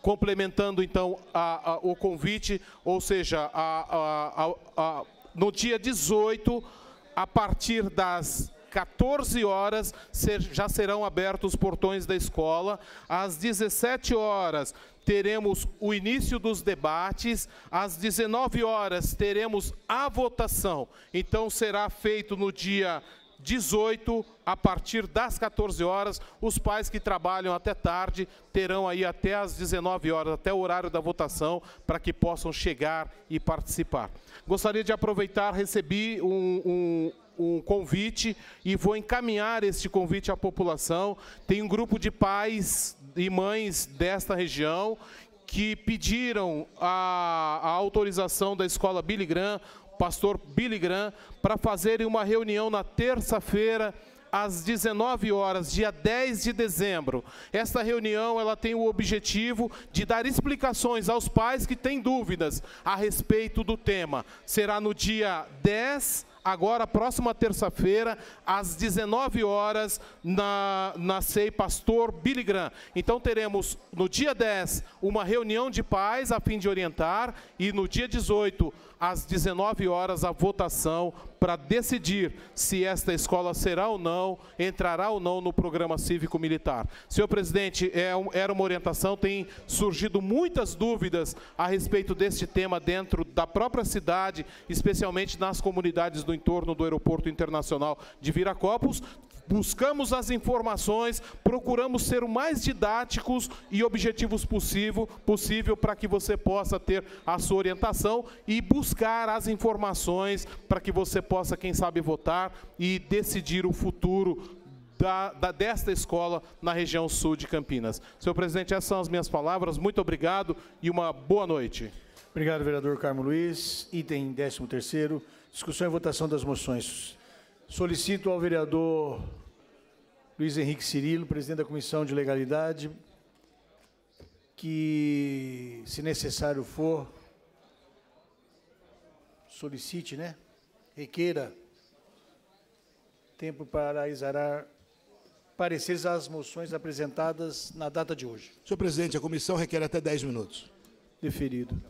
complementando então o convite, ou seja, no dia 18, a partir das 14 horas, já serão abertos os portões da escola. Às 17 horas, teremos o início dos debates. Às 19 horas, teremos a votação. Então, será feito no dia 18, a partir das 14 horas, os pais que trabalham até tarde terão aí até as 19 horas, até o horário da votação, para que possam chegar e participar. Gostaria de aproveitar, recebi um convite e vou encaminhar este convite à população. Tem um grupo de pais e mães desta região que pediram a autorização da escola Billy Graham, pastor Billy Graham, para fazerem uma reunião na terça-feira, às 19 horas, dia 10 de dezembro. Esta reunião ela tem o objetivo de dar explicações aos pais que têm dúvidas a respeito do tema. Será no dia 10, agora, próxima terça-feira, às 19 horas, na CEI Pastor Billy Graham. Então, teremos, no dia 10, uma reunião de pais, a fim de orientar, e no dia 18, às 19 horas, a votação para decidir se esta escola será ou não, entrará ou não no programa cívico-militar. Senhor presidente, era uma orientação, tem surgido muitas dúvidas a respeito deste tema dentro da própria cidade, especialmente nas comunidades do entorno do Aeroporto Internacional de Viracopos. Buscamos as informações, procuramos ser o mais didáticos e objetivos possível para que você possa ter a sua orientação e buscar as informações para que você possa, quem sabe, votar e decidir o futuro desta escola na região sul de Campinas. Senhor presidente, essas são as minhas palavras. Muito obrigado e uma boa noite. Obrigado, vereador Carmo Luiz. Item 13º, discussão e votação das moções. Solicito ao vereador Luiz Henrique Cirilo, presidente da Comissão de Legalidade, que, se necessário for, solicite, né? Requeira tempo para exarar pareceres às moções apresentadas na data de hoje. Senhor presidente, a comissão requer até 10 minutos. Deferido.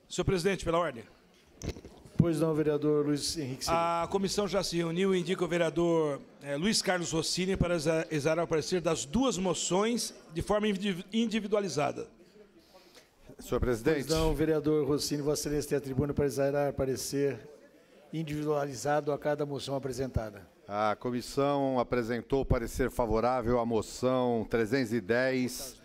Senhor presidente, pela ordem. Pois não, vereador Luiz Henrique Cirilo. A comissão já se reuniu e indica o vereador Luiz Carlos Rossini para exarar o parecer das duas moções de forma individualizada. Senhor presidente. Pois não, vereador Rossini, Vossa Excelência tem a tribuna para exarar parecer individualizado a cada moção apresentada. A comissão apresentou parecer favorável à moção 310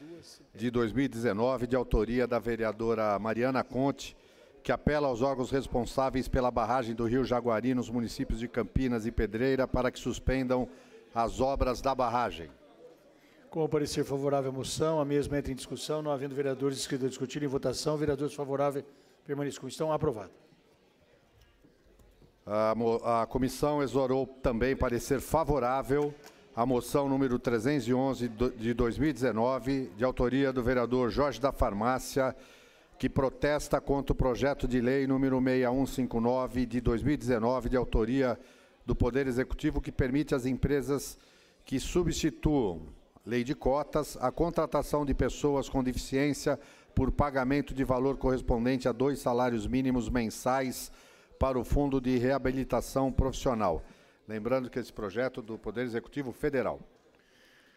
de 2019, de autoria da vereadora Mariana Conte, que apela aos órgãos responsáveis pela barragem do Rio Jaguari nos municípios de Campinas e Pedreira para que suspendam as obras da barragem. Com o parecer favorável à moção, a mesma entra em discussão, não havendo vereadores inscritos a discutir em votação, vereadores favoráveis permaneçam com estão aprovado. A comissão exorou também parecer favorável à moção número 311 de 2019, de autoria do vereador Jorge da Farmácia, que protesta contra o projeto de lei número 6159 de 2019, de autoria do Poder Executivo, que permite às empresas que substituam lei de cotas a contratação de pessoas com deficiência por pagamento de valor correspondente a 2 salários mínimos mensais para o Fundo de Reabilitação Profissional. Lembrando que esse projeto é do Poder Executivo Federal.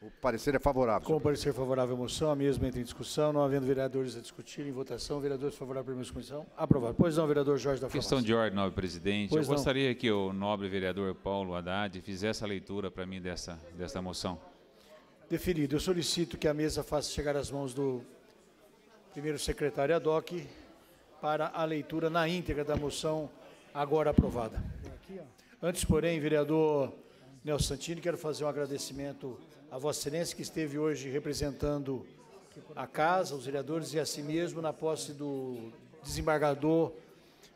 O parecer é favorável. Com o parecer favorável à moção, a mesma entra em discussão, não havendo vereadores a discutir em votação, vereadores favoráveis à permanência com comissão, aprovado. Pois não, vereador Jorge da Farmácia. Questão de ordem, nobre presidente. Pois eu gostaria que o nobre vereador Paulo Haddad fizesse a leitura para mim dessa moção. Deferido. Eu solicito que a mesa faça chegar às mãos do primeiro secretário ad hoc para a leitura na íntegra da moção agora aprovada. Antes, porém, vereador Nelson Santini, quero fazer um agradecimento a Vossa Excelência, que esteve hoje representando a casa, os vereadores e a si mesmo na posse do desembargador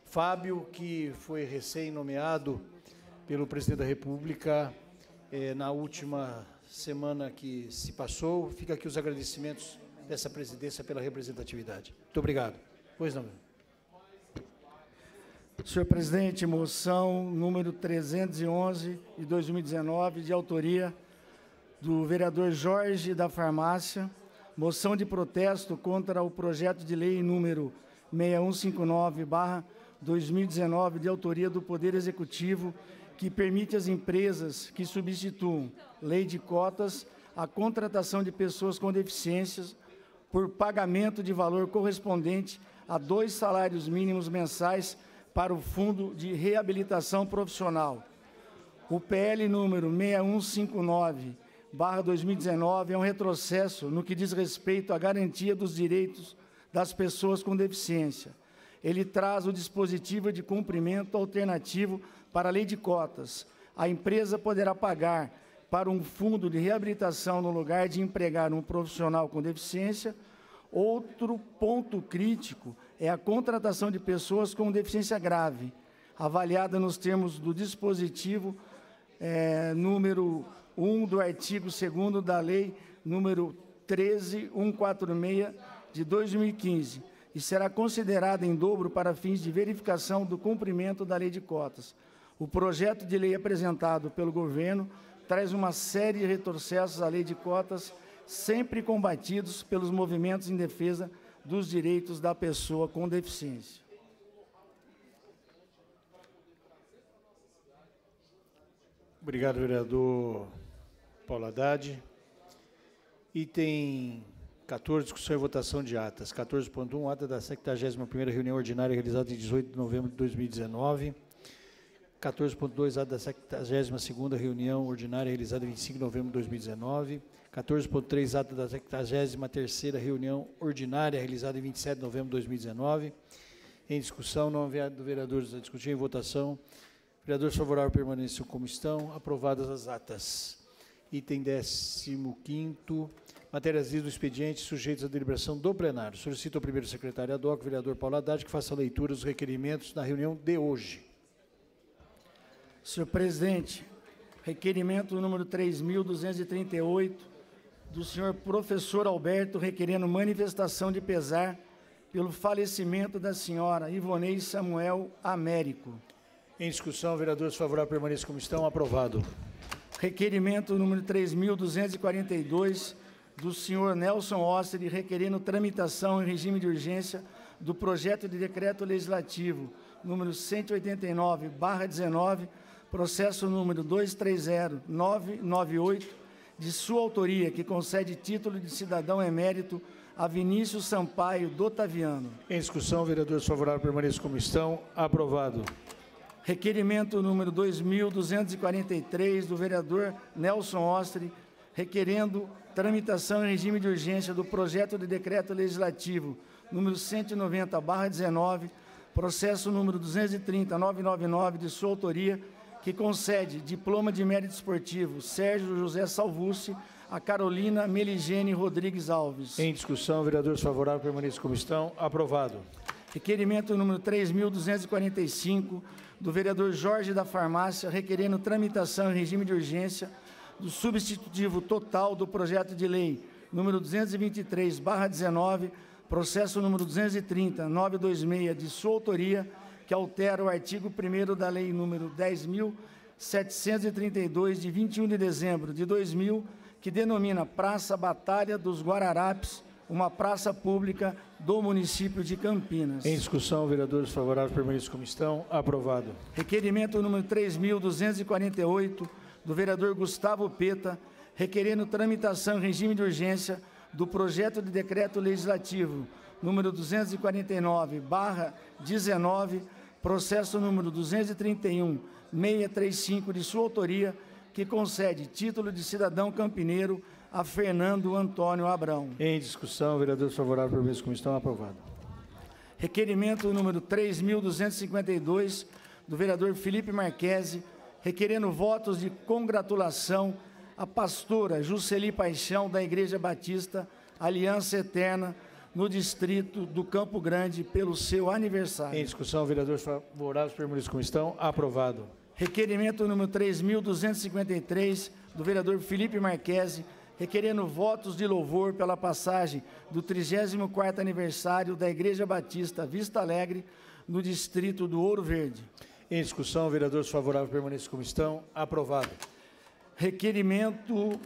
Fábio, que foi recém-nomeado pelo presidente da República na última semana que se passou. Fica aqui os agradecimentos dessa presidência pela representatividade. Muito obrigado. Pois não. Senhor presidente, moção número 311 de 2019, de autoria do vereador Jorge da Farmácia, moção de protesto contra o projeto de lei número 6159/2019, de autoria do Poder Executivo, que permite às empresas que substituam lei de cotas a contratação de pessoas com deficiências por pagamento de valor correspondente a 2 salários mínimos mensais para o Fundo de Reabilitação Profissional. O PL número 6159/2019 é um retrocesso no que diz respeito à garantia dos direitos das pessoas com deficiência. Ele traz o dispositivo de cumprimento alternativo para a lei de cotas. A empresa poderá pagar para um fundo de reabilitação no lugar de empregar um profissional com deficiência. Outro ponto crítico é a contratação de pessoas com deficiência grave, avaliada nos termos do dispositivo número 1 do artigo 2º da Lei número 13146 de 2015, e será considerada em dobro para fins de verificação do cumprimento da lei de cotas. O projeto de lei apresentado pelo governo traz uma série de retrocessos à lei de cotas, sempre combatidos pelos movimentos em defesa dos direitos da pessoa com deficiência. Obrigado, vereador Paulo Haddad. Item 14, discussão e votação de atas. 14.1, ata da 71ª reunião ordinária realizada em 18 de novembro de 2019. 14.2, ata da 72ª reunião ordinária realizada em 25 de novembro de 2019. 14.3, ata da 73ª reunião ordinária realizada em 27 de novembro de 2019. Em discussão, não havendo vereadores a discutir, em votação. Vereadores favoráveis permanecem como estão. Aprovadas as atas. Item 15º, matérias do expediente sujeitos à deliberação do plenário. Solicito ao primeiro secretário ad hoc, vereador Paulo Haddad, que faça a leitura dos requerimentos na reunião de hoje. Senhor presidente, requerimento número 3.238, do senhor professor Alberto, requerendo manifestação de pesar pelo falecimento da senhora Ivonei Samuel Américo. Em discussão, vereadores favoráveis permaneçam como estão. Aprovado. Requerimento número 3.242, do senhor Nelson Oster, requerendo tramitação em regime de urgência do projeto de decreto legislativo número 189/19, processo número 230998, de sua autoria, que concede título de cidadão emérito a Vinícius Sampaio Dotaviano. Em discussão, vereadores favoráveis permaneçam como estão. Aprovado. Requerimento número 2.243, do vereador Nelson Oster, requerendo tramitação em regime de urgência do projeto de decreto legislativo número 190/19, processo número 230.999, de sua autoria, que concede diploma de mérito esportivo Sérgio José Salvucci a Carolina Meligene Rodrigues Alves. Em discussão, vereadores favoráveis permaneçam como estão. Aprovado. Requerimento número 3.245, do vereador Jorge da Farmácia, requerendo tramitação em regime de urgência do substitutivo total do projeto de lei número 223/19, processo número 230.926, de sua autoria, que altera o artigo 1º da lei número 10.732, de 21 de dezembro de 2000, que denomina Praça Batalha dos Guararapes, uma praça pública do município de Campinas. Em discussão, vereadores favoráveis permaneçam como estão. Aprovado. Requerimento número 3.248, do vereador Gustavo Peta, requerendo tramitação em regime de urgência do projeto de decreto legislativo número 249/19, processo número 231.635, de sua autoria, que concede título de cidadão campineiro a Fernando Antônio Abrão. Em discussão, vereadores favoráveis permaneçam como estão. Aprovado. Requerimento número 3.252, do vereador Felipe Marquesi, requerendo votos de congratulação à pastora Jusceli Paixão, da Igreja Batista Aliança Eterna, no distrito do Campo Grande, pelo seu aniversário. Em discussão, vereadores favoráveis permaneçam como estão. Aprovado. Requerimento número 3.253, do vereador Felipe Marquesi, requerendo votos de louvor pela passagem do 34º aniversário da Igreja Batista Vista Alegre, no distrito do Ouro Verde. Em discussão, vereadores favoráveis permaneçam como estão. Aprovado. Requerimento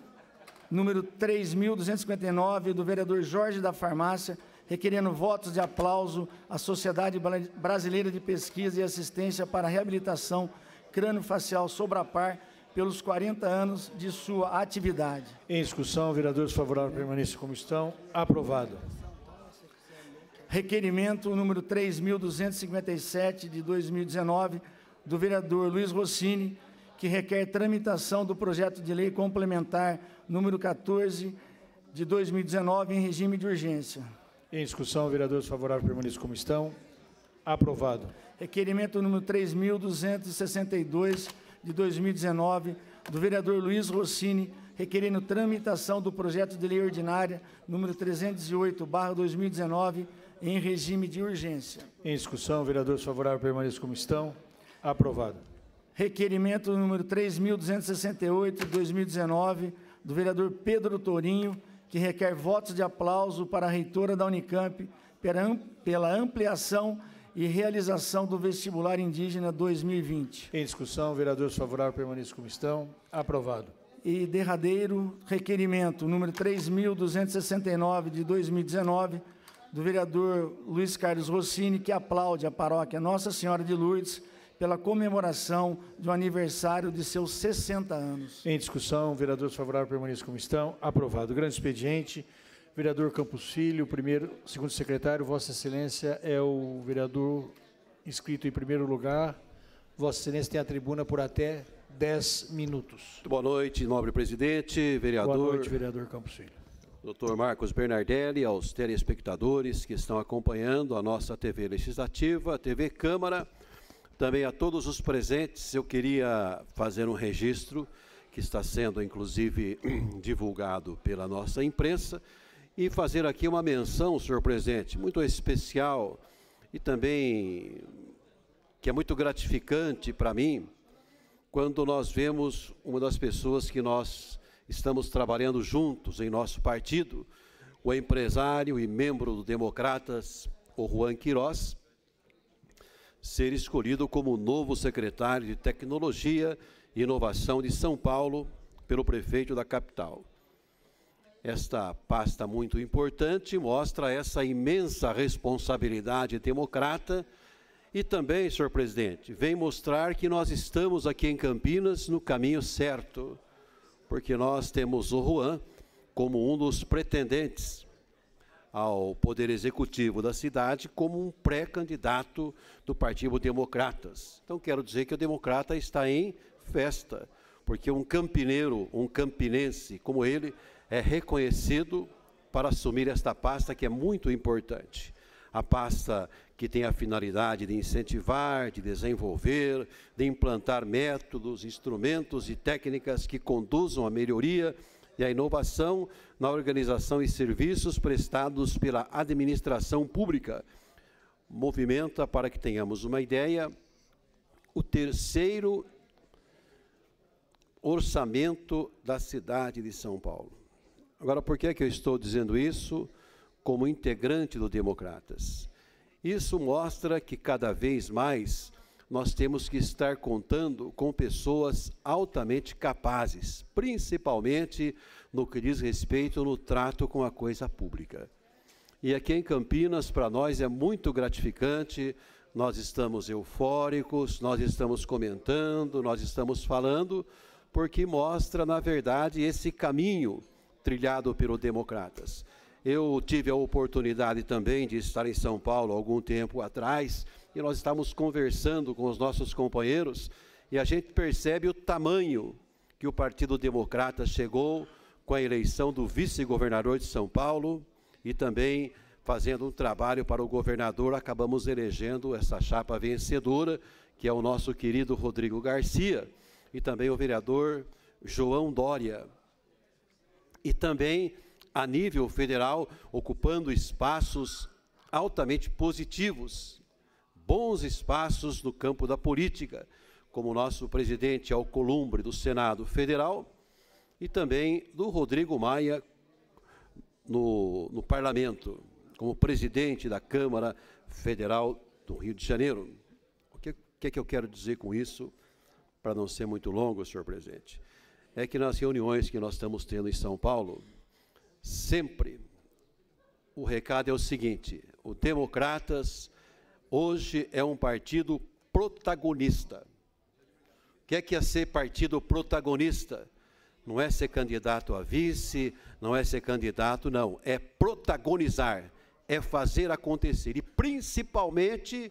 número 3.259, do vereador Jorge da Farmácia, requerendo votos de aplauso à Sociedade Brasileira de Pesquisa e Assistência para a Reabilitação Crâniofacial Sobrapar, pelos 40 anos de sua atividade. Em discussão, vereadores favoráveis permaneçam como estão. Aprovado. Requerimento número 3.257, de 2019, do vereador Luiz Rossini, que requer tramitação do projeto de lei complementar número 14, de 2019, em regime de urgência. Em discussão, vereadores favoráveis permaneçam como estão. Aprovado. Requerimento número 3.262, de 2019, do vereador Luiz Rossini, requerendo tramitação do projeto de lei ordinária número 308/2019, em regime de urgência. Em discussão, vereadores favoráveis permaneçam como estão. Aprovado. Requerimento número 3.268, de 2019, do vereador Pedro Torinho, que requer votos de aplauso para a reitora da Unicamp pela ampliação e realização do vestibular indígena 2020. Em discussão, vereadores favoráveis permaneçam como estão. Aprovado. E derradeiro requerimento número 3.269, de 2019, do vereador Luiz Carlos Rossini, que aplaude a paróquia Nossa Senhora de Lourdes pela comemoração do aniversário de seus 60 anos. Em discussão, vereadores favoráveis permaneçam como estão. Aprovado. Grande expediente. Vereador Campos Filho, segundo secretário, Vossa Excelência é o vereador inscrito em primeiro lugar. Vossa Excelência tem a tribuna por até 10 minutos. Boa noite, nobre presidente, vereador. Boa noite, vereador Campos Filho. Dr. Marcos Bernardelli, aos telespectadores que estão acompanhando a nossa TV Legislativa, a TV Câmara, também a todos os presentes. Eu queria fazer um registro que está sendo, inclusive, divulgado pela nossa imprensa, e fazer aqui uma menção, senhor presidente, muito especial e também que é muito gratificante para mim, quando nós vemos uma das pessoas que nós estamos trabalhando juntos em nosso partido, o empresário e membro do Democratas, o Juan Queiroz, ser escolhido como novo secretário de Tecnologia e Inovação de São Paulo pelo prefeito da capital. Esta pasta muito importante mostra essa imensa responsabilidade democrata e também, senhor presidente, vem mostrar que nós estamos aqui em Campinas no caminho certo, porque nós temos o Juan como um dos pretendentes ao Poder Executivo da cidade, como um pré-candidato do Partido Democratas. Então, quero dizer que o Democrata está em festa, porque um campineiro, um campinense como ele, é reconhecido para assumir esta pasta que é muito importante. A pasta que tem a finalidade de incentivar, de desenvolver, de implantar métodos, instrumentos e técnicas que conduzam à melhoria e à inovação na organização e serviços prestados pela administração pública. Movimenta, para que tenhamos uma ideia, o terceiro orçamento da cidade de São Paulo. Agora, por que é que eu estou dizendo isso como integrante do Democratas? Isso mostra que cada vez mais nós temos que estar contando com pessoas altamente capazes, principalmente no que diz respeito no trato com a coisa pública. E aqui em Campinas, para nós é muito gratificante, nós estamos eufóricos, nós estamos comentando, nós estamos falando, porque mostra, na verdade, esse caminho trilhado pelo Democratas. Eu tive a oportunidade também de estar em São Paulo algum tempo atrás, e nós estávamos conversando com os nossos companheiros, e a gente percebe o tamanho que o Partido Democrata chegou com a eleição do vice-governador de São Paulo, e também fazendo um trabalho para o governador, acabamos elegendo essa chapa vencedora, que é o nosso querido Rodrigo Garcia, e também o vereador João Dória. E também, a nível federal, ocupando espaços altamente positivos, bons espaços no campo da política, como o nosso presidente Alcolumbre do Senado Federal, e também do Rodrigo Maia no Parlamento, como presidente da Câmara Federal do Rio de Janeiro. O que é que eu quero dizer com isso, para não ser muito longo, senhor presidente? É que nas reuniões que nós estamos tendo em São Paulo, sempre o recado é o seguinte: o Democratas hoje é um partido protagonista. O que é ser partido protagonista? Não é ser candidato a vice, não é ser candidato, não. É protagonizar, é fazer acontecer. E principalmente,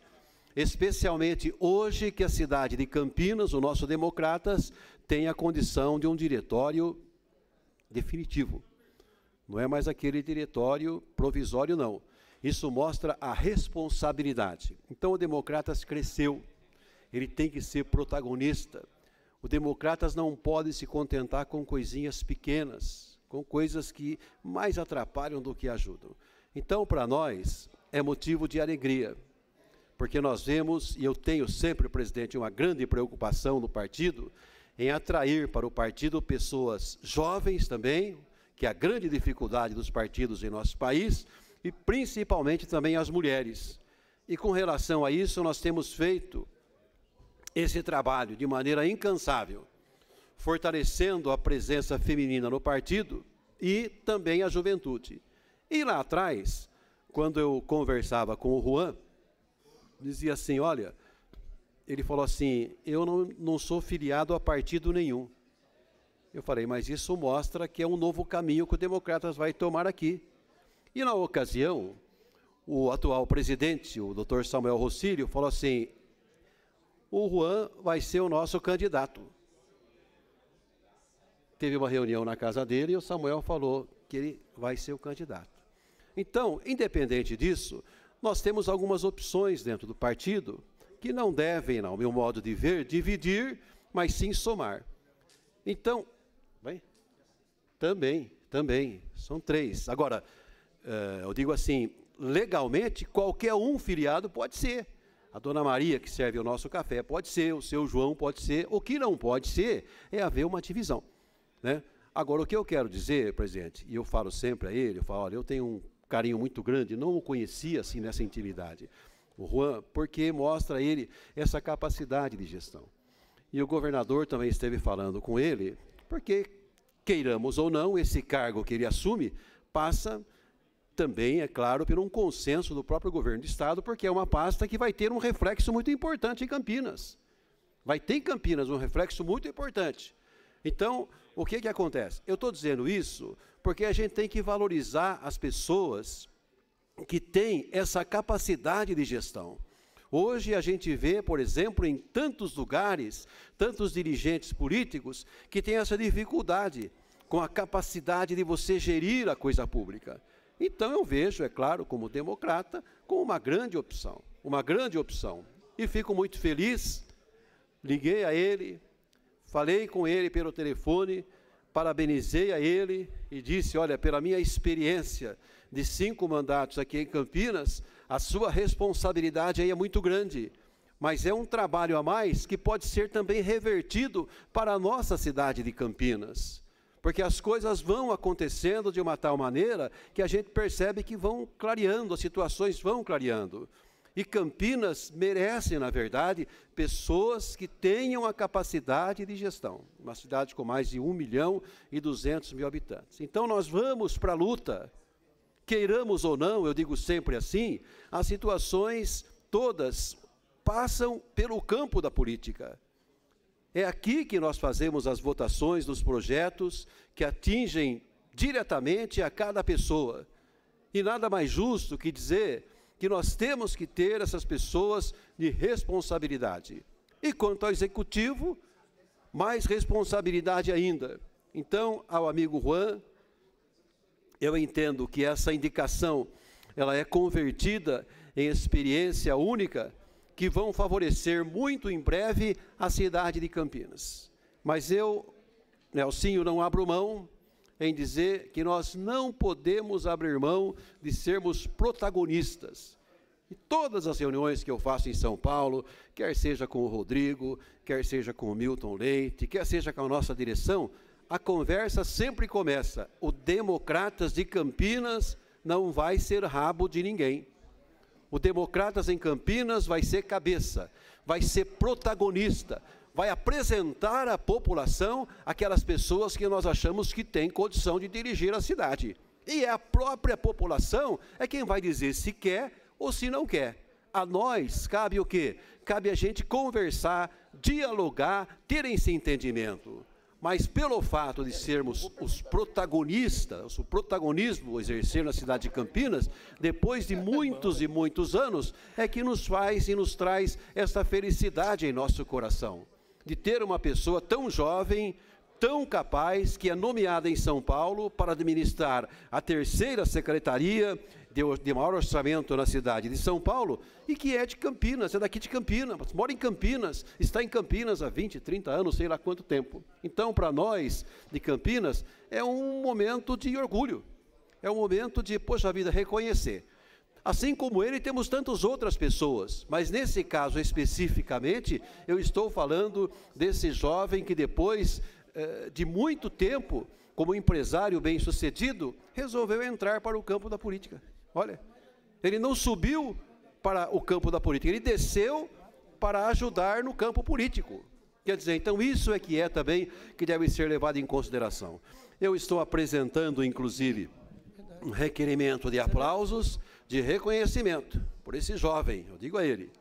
especialmente hoje que a cidade de Campinas, o nosso Democratas, tem a condição de um diretório definitivo. Não é mais aquele diretório provisório, não. Isso mostra a responsabilidade. Então, o Democratas cresceu, ele tem que ser protagonista. O Democratas não pode se contentar com coisinhas pequenas, com coisas que mais atrapalham do que ajudam. Então, para nós, é motivo de alegria, porque nós vemos, e eu tenho sempre, presidente, uma grande preocupação no partido, em atrair para o partido pessoas jovens também, que é a grande dificuldade dos partidos em nosso país, e principalmente também as mulheres. E com relação a isso, nós temos feito esse trabalho de maneira incansável, fortalecendo a presença feminina no partido e também a juventude. E lá atrás, quando eu conversava com o Juan, dizia assim, olha, ele falou assim, eu não sou filiado a partido nenhum. Eu falei, mas isso mostra que é um novo caminho que o Democratas vai tomar aqui. E na ocasião, o atual presidente, o Dr. Samuel Rossílio, falou assim, o Juan vai ser o nosso candidato. Teve uma reunião na casa dele e o Samuel falou que ele vai ser o candidato. Então, independente disso, nós temos algumas opções dentro do partido que não devem, ao meu modo de ver, dividir, mas sim somar. Então, bem, também, são 3. Agora, eu digo assim, legalmente, qualquer um filiado pode ser. A dona Maria, que serve o nosso café, pode ser, o seu João pode ser. O que não pode ser é haver uma divisão, né? Agora, o que eu quero dizer, presidente, e eu falo sempre a ele, eu falo, olha, eu tenho um carinho muito grande, não o conhecia assim nessa intimidade, o Juan, porque mostra a ele essa capacidade de gestão. E o governador também esteve falando com ele, porque, queiramos ou não, esse cargo que ele assume passa também, é claro, por um consenso do próprio governo do Estado, porque é uma pasta que vai ter um reflexo muito importante em Campinas. Vai ter em Campinas um reflexo muito importante. Então, o que acontece? Eu estou dizendo isso porque a gente tem que valorizar as pessoas que têm essa capacidade de gestão. Hoje a gente vê, por exemplo, em tantos lugares, tantos dirigentes políticos que têm essa dificuldade com a capacidade de você gerir a coisa pública. Então eu vejo, é claro, como democrata, como uma grande opção, E fico muito feliz, liguei a ele, falei com ele pelo telefone, parabenizei a ele e disse, olha, pela minha experiência de 5 mandatos aqui em Campinas, a sua responsabilidade aí é muito grande, mas é um trabalho a mais que pode ser também revertido para a nossa cidade de Campinas, porque as coisas vão acontecendo de uma tal maneira que a gente percebe que vão clareando, as situações vão clareando. E Campinas merece, na verdade, pessoas que tenham a capacidade de gestão. Uma cidade com mais de 1.200.000 habitantes. Então nós vamos para a luta. Queiramos ou não, eu digo sempre assim, as situações todas passam pelo campo da política. É aqui que nós fazemos as votações dos projetos que atingem diretamente a cada pessoa. E nada mais justo que dizer que nós temos que ter essas pessoas de responsabilidade. E quanto ao executivo, mais responsabilidade ainda. Então, ao amigo Juan, eu entendo que essa indicação, ela é convertida em experiência única, que vão favorecer muito em breve a cidade de Campinas. Mas eu, Nelsinho, não abro mão em dizer que nós não podemos abrir mão de sermos protagonistas. E todas as reuniões que eu faço em São Paulo, quer seja com o Rodrigo, quer seja com o Milton Leite, quer seja com a nossa direção, a conversa sempre começa, o Democratas de Campinas não vai ser rabo de ninguém. O Democratas em Campinas vai ser cabeça, vai ser protagonista, vai apresentar à população aquelas pessoas que nós achamos que têm condição de dirigir a cidade. E é a própria população é quem vai dizer se quer ou se não quer. A nós cabe o quê? Cabe a gente conversar, dialogar, ter esse entendimento. Mas pelo fato de sermos os protagonistas, o protagonismo exercer na cidade de Campinas, depois de muitos e muitos anos, é que nos faz e nos traz essa felicidade em nosso coração. De ter uma pessoa tão jovem, tão capaz, que é nomeada em São Paulo para administrar a 3ª secretaria de maior orçamento na cidade de São Paulo, e que é de Campinas, é daqui de Campinas, mora em Campinas, está em Campinas há 20, 30 anos, sei lá quanto tempo. Então, para nós de Campinas, é um momento de orgulho, é um momento de, poxa vida, reconhecer. Assim como ele, temos tantas outras pessoas, mas nesse caso especificamente, eu estou falando desse jovem que depois de muito tempo, como empresário bem-sucedido, resolveu entrar para o campo da política. Olha, ele não subiu para o campo da política, ele desceu para ajudar no campo político. Quer dizer, então isso é que é também que deve ser levado em consideração. Eu estou apresentando, inclusive, um requerimento de aplausos, de reconhecimento por esse jovem, eu digo a ele,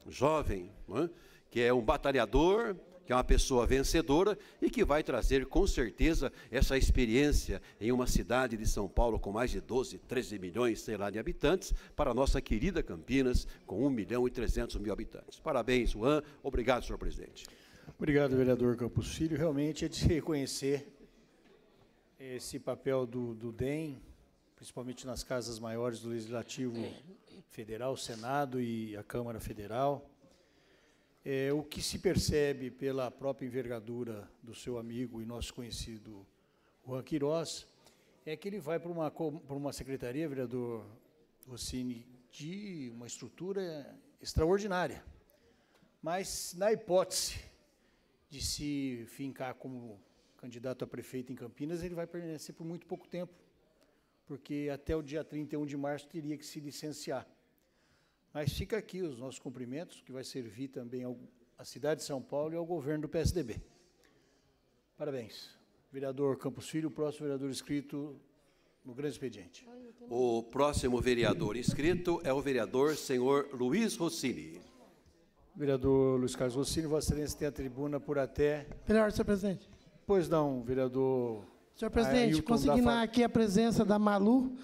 jovem, não é? Que é um batalhador, que é uma pessoa vencedora e que vai trazer, com certeza, essa experiência em uma cidade de São Paulo com mais de 12, 13 milhões, sei lá, de habitantes, para a nossa querida Campinas, com 1.300.000 habitantes. Parabéns, Juan. Obrigado, senhor presidente. Obrigado, vereador Campos Filho. Realmente é de se reconhecer esse papel do DEM, principalmente nas casas maiores do Legislativo Federal, Senado e a Câmara Federal. O que se percebe pela própria envergadura do seu amigo e nosso conhecido Juan Queiroz é que ele vai para uma secretaria, vereador Rossini, de uma estrutura extraordinária. Mas, na hipótese de se fincar como candidato a prefeito em Campinas, ele vai permanecer por muito pouco tempo, porque até o dia 31 de março teria que se licenciar. Mas fica aqui os nossos cumprimentos, que vai servir também à cidade de São Paulo e ao governo do PSDB. Parabéns. Vereador Campos Filho, o próximo vereador inscrito no grande expediente. O próximo vereador inscrito é o vereador senhor Luiz Rossini. Vereador Luiz Carlos Rossini, Vossa Excelência tem a tribuna por até... Melhor, senhor presidente. Pois não, vereador... Senhor presidente, consignar aqui a presença da Malu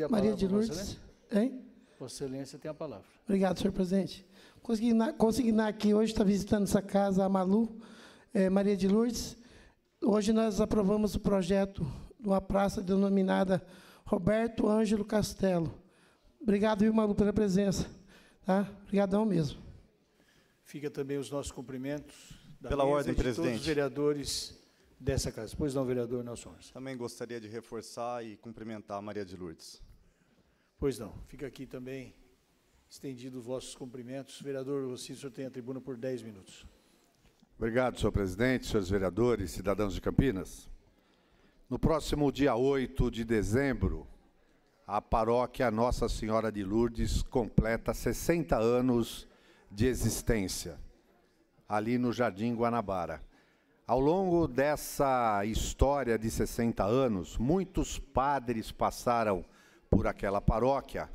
Maria de Lourdes. Hein? Vossa Excelência tem a palavra. Obrigado, senhor presidente. Consignar aqui, hoje está visitando essa casa a Malu Maria de Lourdes, Hoje nós aprovamos o projeto de uma praça denominada Roberto Ângelo Castelo. Obrigado, viu, Malu, pela presença. Tá? Obrigadão mesmo. Fica também os nossos cumprimentos da Pela mesa ordem, de presidente. todos os vereadores dessa casa. Pois não, vereador Nelson. Também gostaria de reforçar e cumprimentar a Maria de Lourdes. Pois não. Fica aqui também estendido os vossos cumprimentos. Vereador Rossi, o senhor tem a tribuna por 10 minutos. Obrigado, senhor presidente, senhores vereadores, cidadãos de Campinas. No próximo dia 8 de dezembro, a paróquia Nossa Senhora de Lourdes completa 60 anos de existência, ali no Jardim Guanabara. Ao longo dessa história de 60 anos, muitos padres passaram por aquela paróquia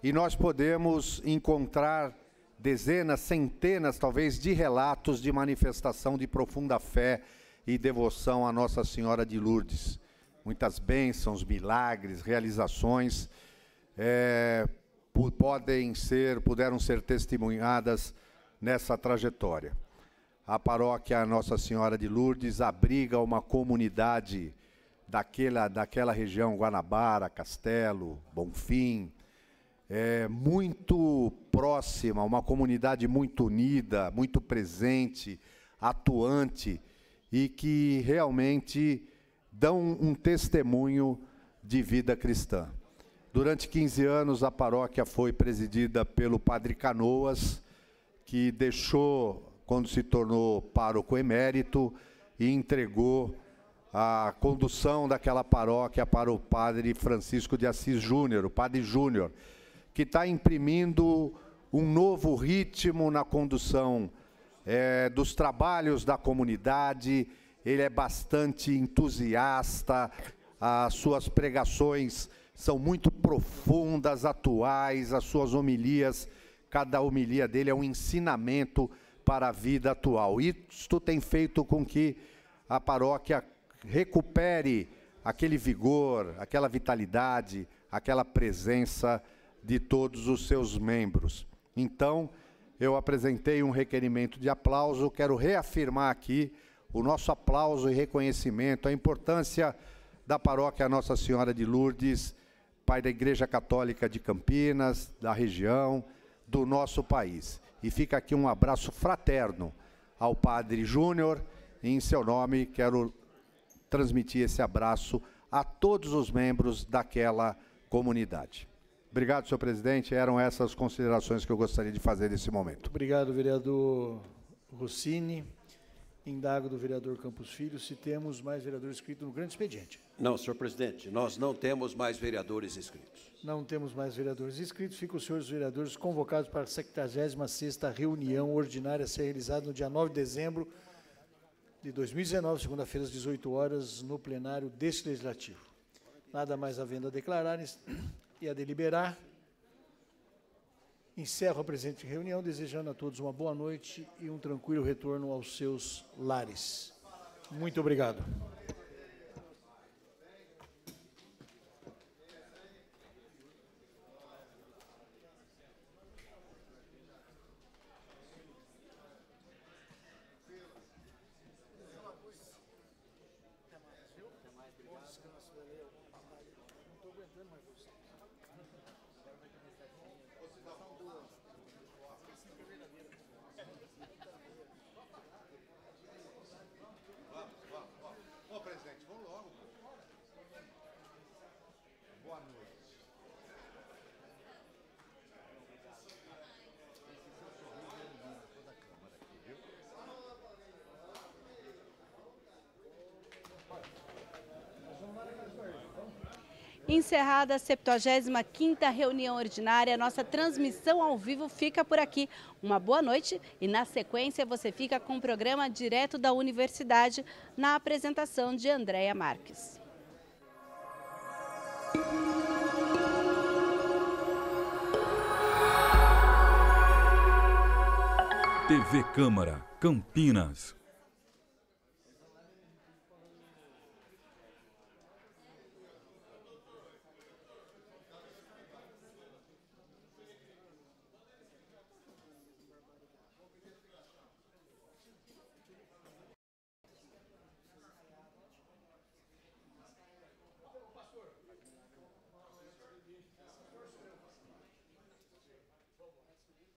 e nós podemos encontrar dezenas, centenas, talvez, de relatos de manifestação de profunda fé e devoção a Nossa Senhora de Lourdes. Muitas bênçãos, milagres, realizações puderam ser testemunhadas nessa trajetória. A paróquia Nossa Senhora de Lourdes abriga uma comunidade daquela região, Guanabara, Castelo, Bonfim, muito próxima, uma comunidade muito unida, muito presente, atuante e que realmente dão um testemunho de vida cristã. Durante 15 anos, a paróquia foi presidida pelo padre Canoas, que deixou, quando se tornou pároco emérito, e entregou a condução daquela paróquia para o padre Francisco de Assis Júnior, o padre Júnior, que está imprimindo um novo ritmo na condução dos trabalhos da comunidade. Ele é bastante entusiasta, as suas pregações são muito profundas, atuais, as suas homilias, cada homilia dele é um ensinamento para a vida atual. Isto tem feito com que a paróquia recupere aquele vigor, aquela vitalidade, aquela presença de todos os seus membros. Então, eu apresentei um requerimento de aplauso, quero reafirmar aqui o nosso aplauso e reconhecimento, a importância da paróquia Nossa Senhora de Lourdes, Pai da Igreja Católica de Campinas, da região, do nosso país. E fica aqui um abraço fraterno ao Padre Júnior, e em seu nome quero transmitir esse abraço a todos os membros daquela comunidade. Obrigado, senhor presidente. Eram essas considerações que eu gostaria de fazer nesse momento. Obrigado, vereador Rossini. Indago do vereador Campos Filho se temos mais vereadores inscritos no grande expediente. Não, senhor presidente, nós não temos mais vereadores inscritos. Não temos mais vereadores inscritos. Ficam os senhores vereadores convocados para a 76ª reunião ordinária a ser realizada no dia 9 de dezembro de 2019, segunda-feira, às 18 horas, no plenário deste Legislativo. Nada mais havendo a declarar e a deliberar. Encerro a presente reunião, desejando a todos uma boa noite e um tranquilo retorno aos seus lares. Muito obrigado. Ô, presidente, vamos logo. Boa noite. Encerrada a 75ª reunião ordinária, nossa transmissão ao vivo fica por aqui. Uma boa noite e, na sequência, você fica com o programa direto da Universidade, na apresentação de Andréia Marques. TV Câmara, Campinas.